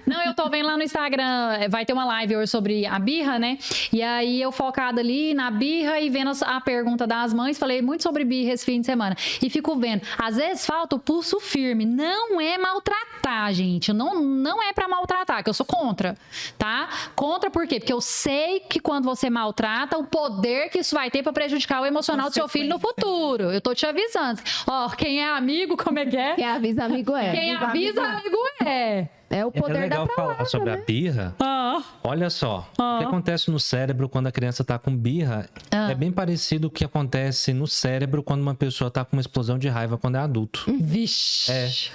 Não, eu tô vendo lá no Instagram, vai ter uma live hoje sobre a birra, né? E aí eu focada ali na birra e vendo a pergunta das mães, falei muito sobre birra esse fim de semana. E fico vendo, às vezes falta o pulso firme. não é maltratar, gente. Não é pra maltratar, que eu sou contra, tá? Contra por quê? Porque eu sei que quando você maltrata, o poder que isso vai ter pra prejudicar o emocional do seu filho no futuro. Eu tô te avisando. Ó, quem é amigo, como é que é? Quem avisa, amigo é. Quem avisa, amigo é. É o poder É legal da falar palavra, sobre a birra. Olha só, o que acontece no cérebro quando a criança está com birra é bem parecido com o que acontece no cérebro quando uma pessoa está com uma explosão de raiva quando é adulto. Vixe.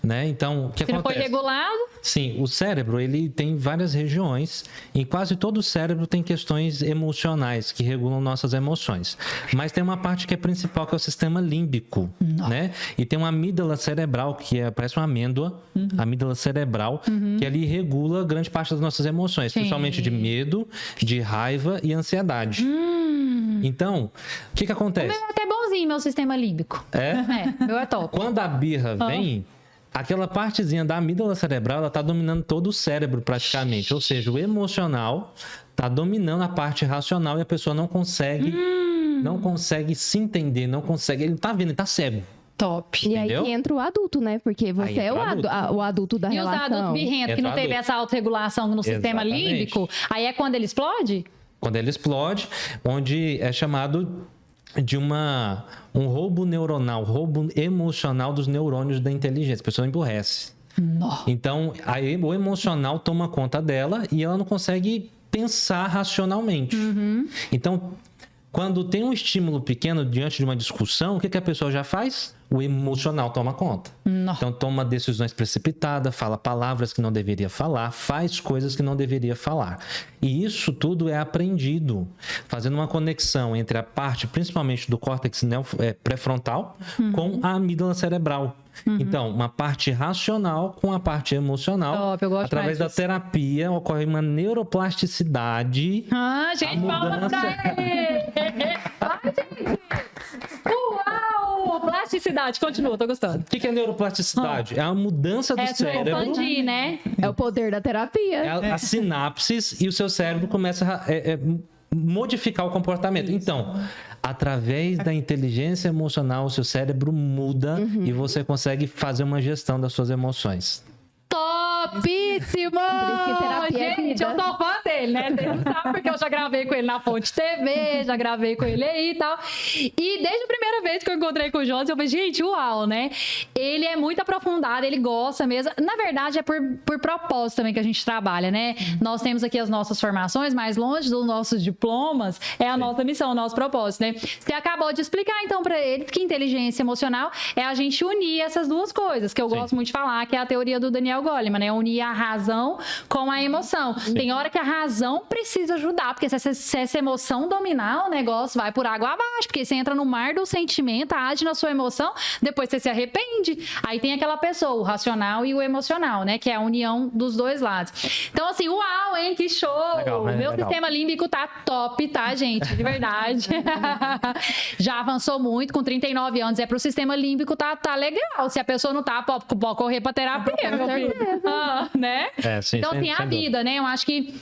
Né? Então, o que Se não foi acontece? regulado... Sim, o cérebro ele tem várias regiões e quase todo o cérebro tem questões emocionais que regulam nossas emoções. Mas tem uma parte que é principal, que é o sistema límbico, né? E tem uma amígdala cerebral, que parece uma amêndoa, amígdala cerebral, que ali regula grande parte das nossas emoções, principalmente de medo, de raiva e ansiedade. Então, o que O acontece? meu é até bonzinho, meu sistema límbico. Meu é top. Quando a birra vem, aquela partezinha da amígdala cerebral, ela tá dominando todo o cérebro praticamente. Ou seja, o emocional tá dominando a parte racional e a pessoa não consegue se entender, não consegue. Ele não tá vendo, ele tá cego. Top. E aí Entendeu? que entra o adulto, né? Porque você é o adulto da E os relação. adultos birrentos que não teve essa autorregulação no sistema Exatamente. límbico, aí é quando ele explode? Quando ele explode, onde é chamado de um roubo neuronal, roubo emocional dos neurônios da inteligência. A pessoa emburrece. Então, aí o emocional toma conta dela e ela não consegue pensar racionalmente. Então, quando tem um estímulo pequeno diante de uma discussão, o que a pessoa já faz? O emocional toma conta. Então, toma decisões precipitadas, fala palavras que não deveria falar, faz coisas que não deveria falar. E isso tudo é aprendido, fazendo uma conexão entre a parte, principalmente do córtex pré-frontal, com a amígdala cerebral. Então, uma parte racional com a parte emocional. Top, eu gosto através mais da disso. terapia, ocorre uma neuroplasticidade. Gente, palmas pra ele! Ai, gente! Uau! Plasticidade, continua, tô gostando. O que é neuroplasticidade? É a mudança do cérebro. Expandir, né? É o poder da terapia. É as sinapses e o seu cérebro começa a modificar o comportamento. Então, através da inteligência emocional, o seu cérebro muda e você consegue fazer uma gestão das suas emoções. Topíssimo! Por isso que terapia é Gente, vida. eu sou fã dele, né? Você não sabe porque eu já gravei com ele na Fonte TV, já gravei com ele aí e tal. E desde a primeira vez que eu encontrei com o Jonas, eu falei, gente, uau, né? Ele é muito aprofundado, ele gosta mesmo. Na verdade, é por propósito também que a gente trabalha, né? Nós temos aqui as nossas formações, mas longe dos nossos diplomas, é a nossa missão, o nosso propósito, né? Você acabou de explicar, então, pra ele que inteligência emocional é a gente unir essas duas coisas, que eu gosto muito de falar, que é a teoria do Daniel Goleman, né? Unir a razão com a emoção. Tem hora que a razão precisa ajudar, porque se essa emoção dominar, o negócio vai por água abaixo, porque você entra no mar do sentimento, age na sua emoção, depois você se arrepende. Aí tem aquela pessoa, o racional e o emocional, né? Que é a união dos dois lados. Então, assim, uau, hein? Que show! Legal, né? Meu Legal. sistema límbico tá top, tá, gente? De verdade. Já avançou muito, com 39 anos, pro sistema límbico tá legal. Se a pessoa não tá, pode correr pra terapia, meu filho. Né? Sim, Então, assim, a vida, né? Eu acho que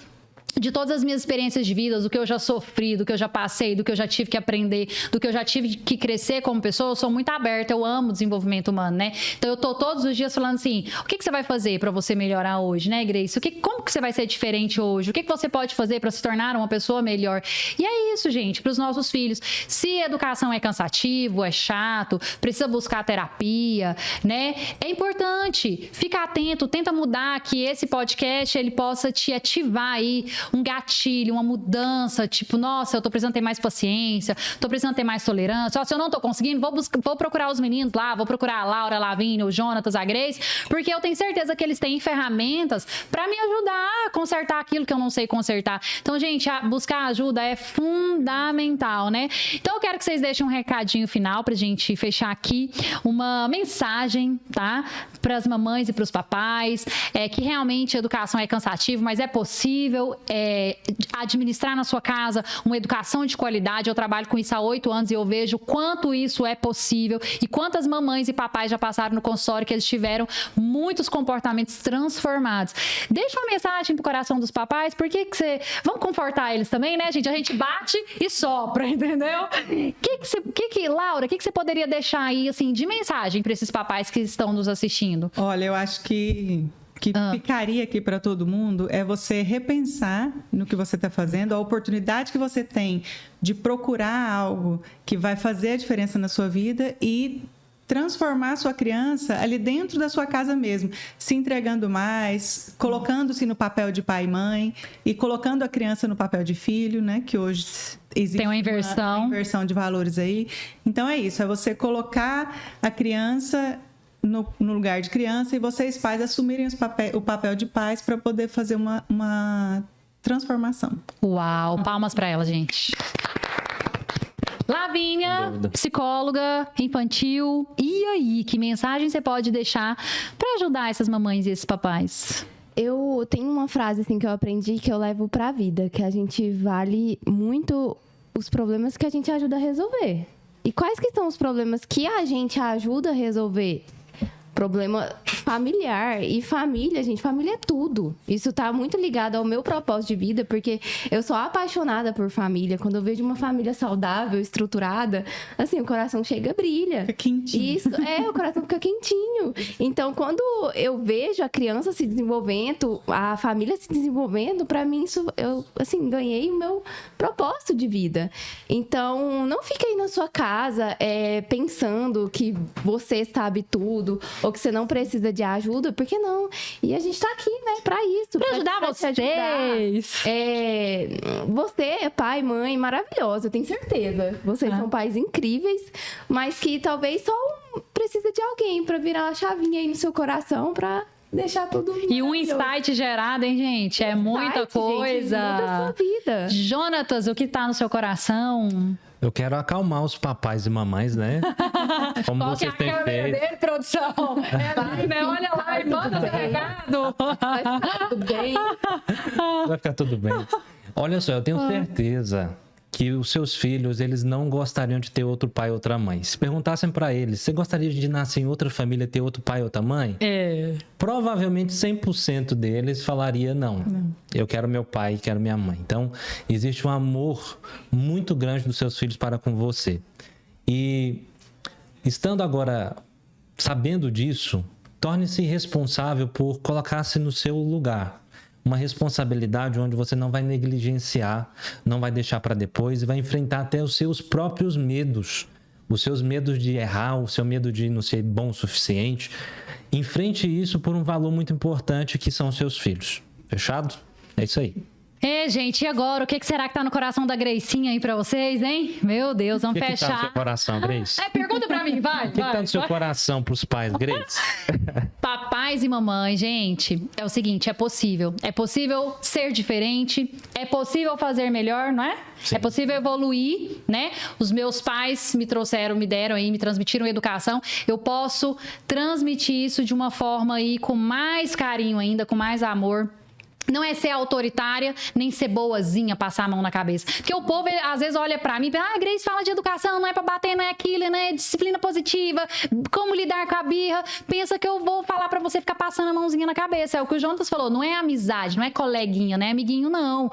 de todas as minhas experiências de vida, do que eu já sofri, do que eu já passei, do que eu já tive que aprender, do que eu já tive que crescer como pessoa, eu sou muito aberta, eu amo desenvolvimento humano, né? Então eu tô todos os dias falando assim, o que você vai fazer para você melhorar hoje, né, Grace? Como que você vai ser diferente hoje? O que você pode fazer para se tornar uma pessoa melhor? E é isso, gente, para os nossos filhos. Se educação é cansativo, é chato, precisa buscar terapia, né? É importante, fica atento, tenta mudar, que esse podcast ele possa te ativar aí um gatilho, uma mudança, tipo, nossa, eu tô precisando ter mais paciência, tô precisando ter mais tolerância, se eu não tô conseguindo, vou procurar os meninos lá, vou procurar a Laura, a Lavínia, o Jonatas, a Grace, porque eu tenho certeza que eles têm ferramentas para me ajudar a consertar aquilo que eu não sei consertar. Então, gente, buscar ajuda é fundamental, né? Então, eu quero que vocês deixem um recadinho final pra gente fechar aqui, uma mensagem, tá? Para as mamães e para os papais, que realmente a educação é cansativo, mas é possível, administrar na sua casa uma educação de qualidade. Eu trabalho com isso há 8 anos e eu vejo quanto isso é possível e quantas mamães e papais já passaram no consultório que eles tiveram muitos comportamentos transformados. Deixa uma mensagem pro coração dos papais, porque você... Vamos confortar eles também, né, gente? A gente bate e sopra, entendeu? Laura, o que você poderia deixar aí, assim, de mensagem para esses papais que estão nos assistindo? Olha, eu acho que ficaria aqui para todo mundo é você repensar no que você está fazendo, a oportunidade que você tem de procurar algo que vai fazer a diferença na sua vida e transformar a sua criança ali dentro da sua casa mesmo, se entregando mais, colocando-se no papel de pai e mãe e colocando a criança no papel de filho, né? Que hoje existe tem uma inversão de valores aí. Então é isso, é você colocar a criança no lugar de criança e vocês pais assumirem o papel de pais para poder fazer uma transformação. Uau, palmas para ela, gente. Lavínia, psicóloga infantil. E aí, que mensagem você pode deixar para ajudar essas mamães e esses papais? Eu tenho uma frase assim que eu aprendi que eu levo pra vida, que a gente vale muito os problemas que a gente ajuda a resolver. E quais que são os problemas que a gente ajuda a resolver? Problema familiar e família, gente, família é tudo. Isso tá muito ligado ao meu propósito de vida, porque eu sou apaixonada por família. Quando eu vejo uma família saudável, estruturada, assim, o coração chega, brilha. Fica quentinho. Isso, o coração fica quentinho. Então, quando eu vejo a criança se desenvolvendo, a família se desenvolvendo, pra mim, isso, eu, assim, ganhei o meu propósito de vida. Então, não fique aí na sua casa pensando que você sabe tudo, ou que você não precisa de ajuda, por que não? E a gente tá aqui, né, pra isso. Pra ajudar vocês. Você é pai, mãe, maravilhosa, eu tenho certeza. Vocês são pais incríveis, mas que talvez só precisa de alguém pra virar uma chavinha aí no seu coração pra deixar tudo E um insight gerado, hein, gente? É muita coisa. Gente, muda a sua vida. Jonatas, o que tá no seu coração? Eu quero acalmar os papais e mamães, né? Como Qual que é vocês a têm câmera feito. dele, produção? Né? Olha lá e manda o recado. Vai ficar tudo bem. Vai ficar tudo bem. Olha só, eu tenho certeza que os seus filhos, eles não gostariam de ter outro pai ou outra mãe. Se perguntassem pra eles, você gostaria de nascer em outra família, ter outro pai ou outra mãe? Provavelmente 100% deles falaria não. Eu quero meu pai, quero minha mãe. Então, existe um amor muito grande dos seus filhos para com você. E estando agora sabendo disso, torne-se responsável por colocar-se no seu lugar. Uma responsabilidade onde você não vai negligenciar, não vai deixar para depois e vai enfrentar até os seus próprios medos. Os seus medos de errar, o seu medo de não ser bom o suficiente. Enfrente isso por um valor muito importante que são os seus filhos. Fechado? É isso aí. Gente, e agora? O que será que tá no coração da Gracinha aí pra vocês, hein? Meu Deus, vamos fechar. O que tá no seu coração, Grace? Pergunta pra mim, vai. O que tá no seu coração pros pais, Grace? Papais e mamães, gente, é o seguinte, é possível. É possível ser diferente, é possível fazer melhor, não é? Sim. É possível evoluir, né? Os meus pais me transmitiram educação. Eu posso transmitir isso de uma forma aí com mais carinho ainda, com mais amor. Não é ser autoritária, nem ser boazinha, passar a mão na cabeça. Porque o povo, às vezes, olha pra mim e pensa, Grace fala de educação, não é pra bater, não é aquilo, não é disciplina positiva, como lidar com a birra. Pensa que eu vou falar pra você ficar passando a mãozinha na cabeça. É o que o Jonatas falou, não é amizade, não é coleguinha, não é amiguinho, não.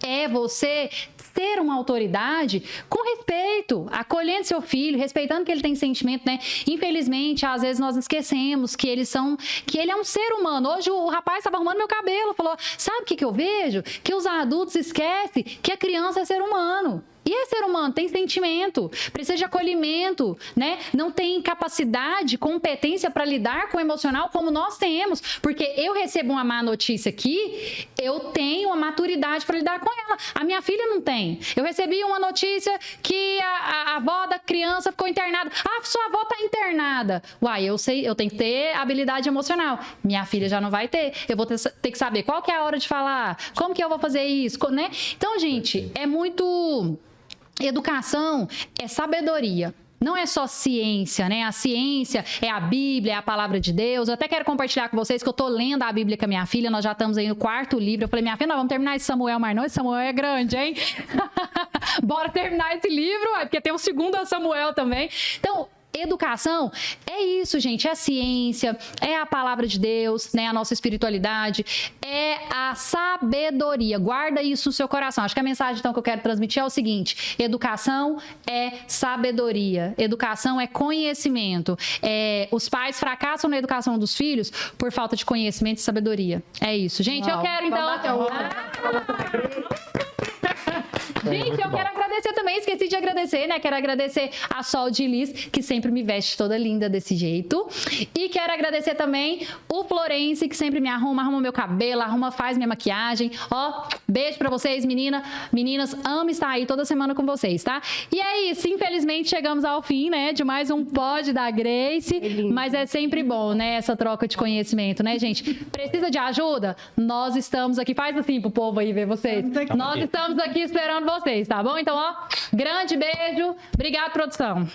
É você ter uma autoridade com respeito, acolhendo seu filho, respeitando que ele tem sentimento, né? Infelizmente, às vezes nós esquecemos que ele é um ser humano. Hoje o rapaz estava arrumando meu cabelo, falou, sabe o que eu vejo? Que os adultos esquecem que a criança é ser humano. E é ser humano, tem sentimento, precisa de acolhimento, né? Não tem capacidade, competência para lidar com o emocional como nós temos. Porque eu recebo uma má notícia aqui, eu tenho a maturidade para lidar com ela. A minha filha não tem. Eu recebi uma notícia que a avó da criança ficou internada. Ah, sua avó tá internada. Uai, eu sei, eu tenho que ter habilidade emocional. Minha filha já não vai ter. Eu vou ter que saber qual que é a hora de falar, como que eu vou fazer isso, né? Então, gente, é muito... Educação é sabedoria. não é só ciência, né? A ciência é a Bíblia, é a palavra de Deus. Eu até quero compartilhar com vocês que eu tô lendo a Bíblia com a minha filha, nós já estamos aí no 4º livro. Eu falei, minha filha, nós vamos terminar esse Samuel, mas não, esse Samuel é grande, hein? Bora terminar esse livro, porque tem o 2º Samuel também. Então, educação é isso, gente, é a ciência, é a palavra de Deus, né, a nossa espiritualidade, é a sabedoria. Guarda isso no seu coração. Acho que a mensagem então que eu quero transmitir é o seguinte: educação é sabedoria, educação é conhecimento. Os pais fracassam na educação dos filhos por falta de conhecimento e sabedoria. É isso, gente. Eu quero então. Gente, eu quero agradecer também, esqueci de agradecer, né? Quero agradecer a Sol de Lis, que sempre me veste toda linda desse jeito. E quero agradecer também o Florense, que sempre me arruma meu cabelo, faz minha maquiagem. Ó, beijo pra vocês, meninas, amo estar aí toda semana com vocês, tá? E é isso, infelizmente chegamos ao fim, né, de mais um pod da Grace, mas é sempre bom, né, essa troca de conhecimento, né, gente? Precisa de ajuda? Nós estamos aqui, faz assim pro povo aí ver vocês. Nós estamos aqui esperando vocês, tá bom? Então, ó, grande beijo. Obrigado, produção.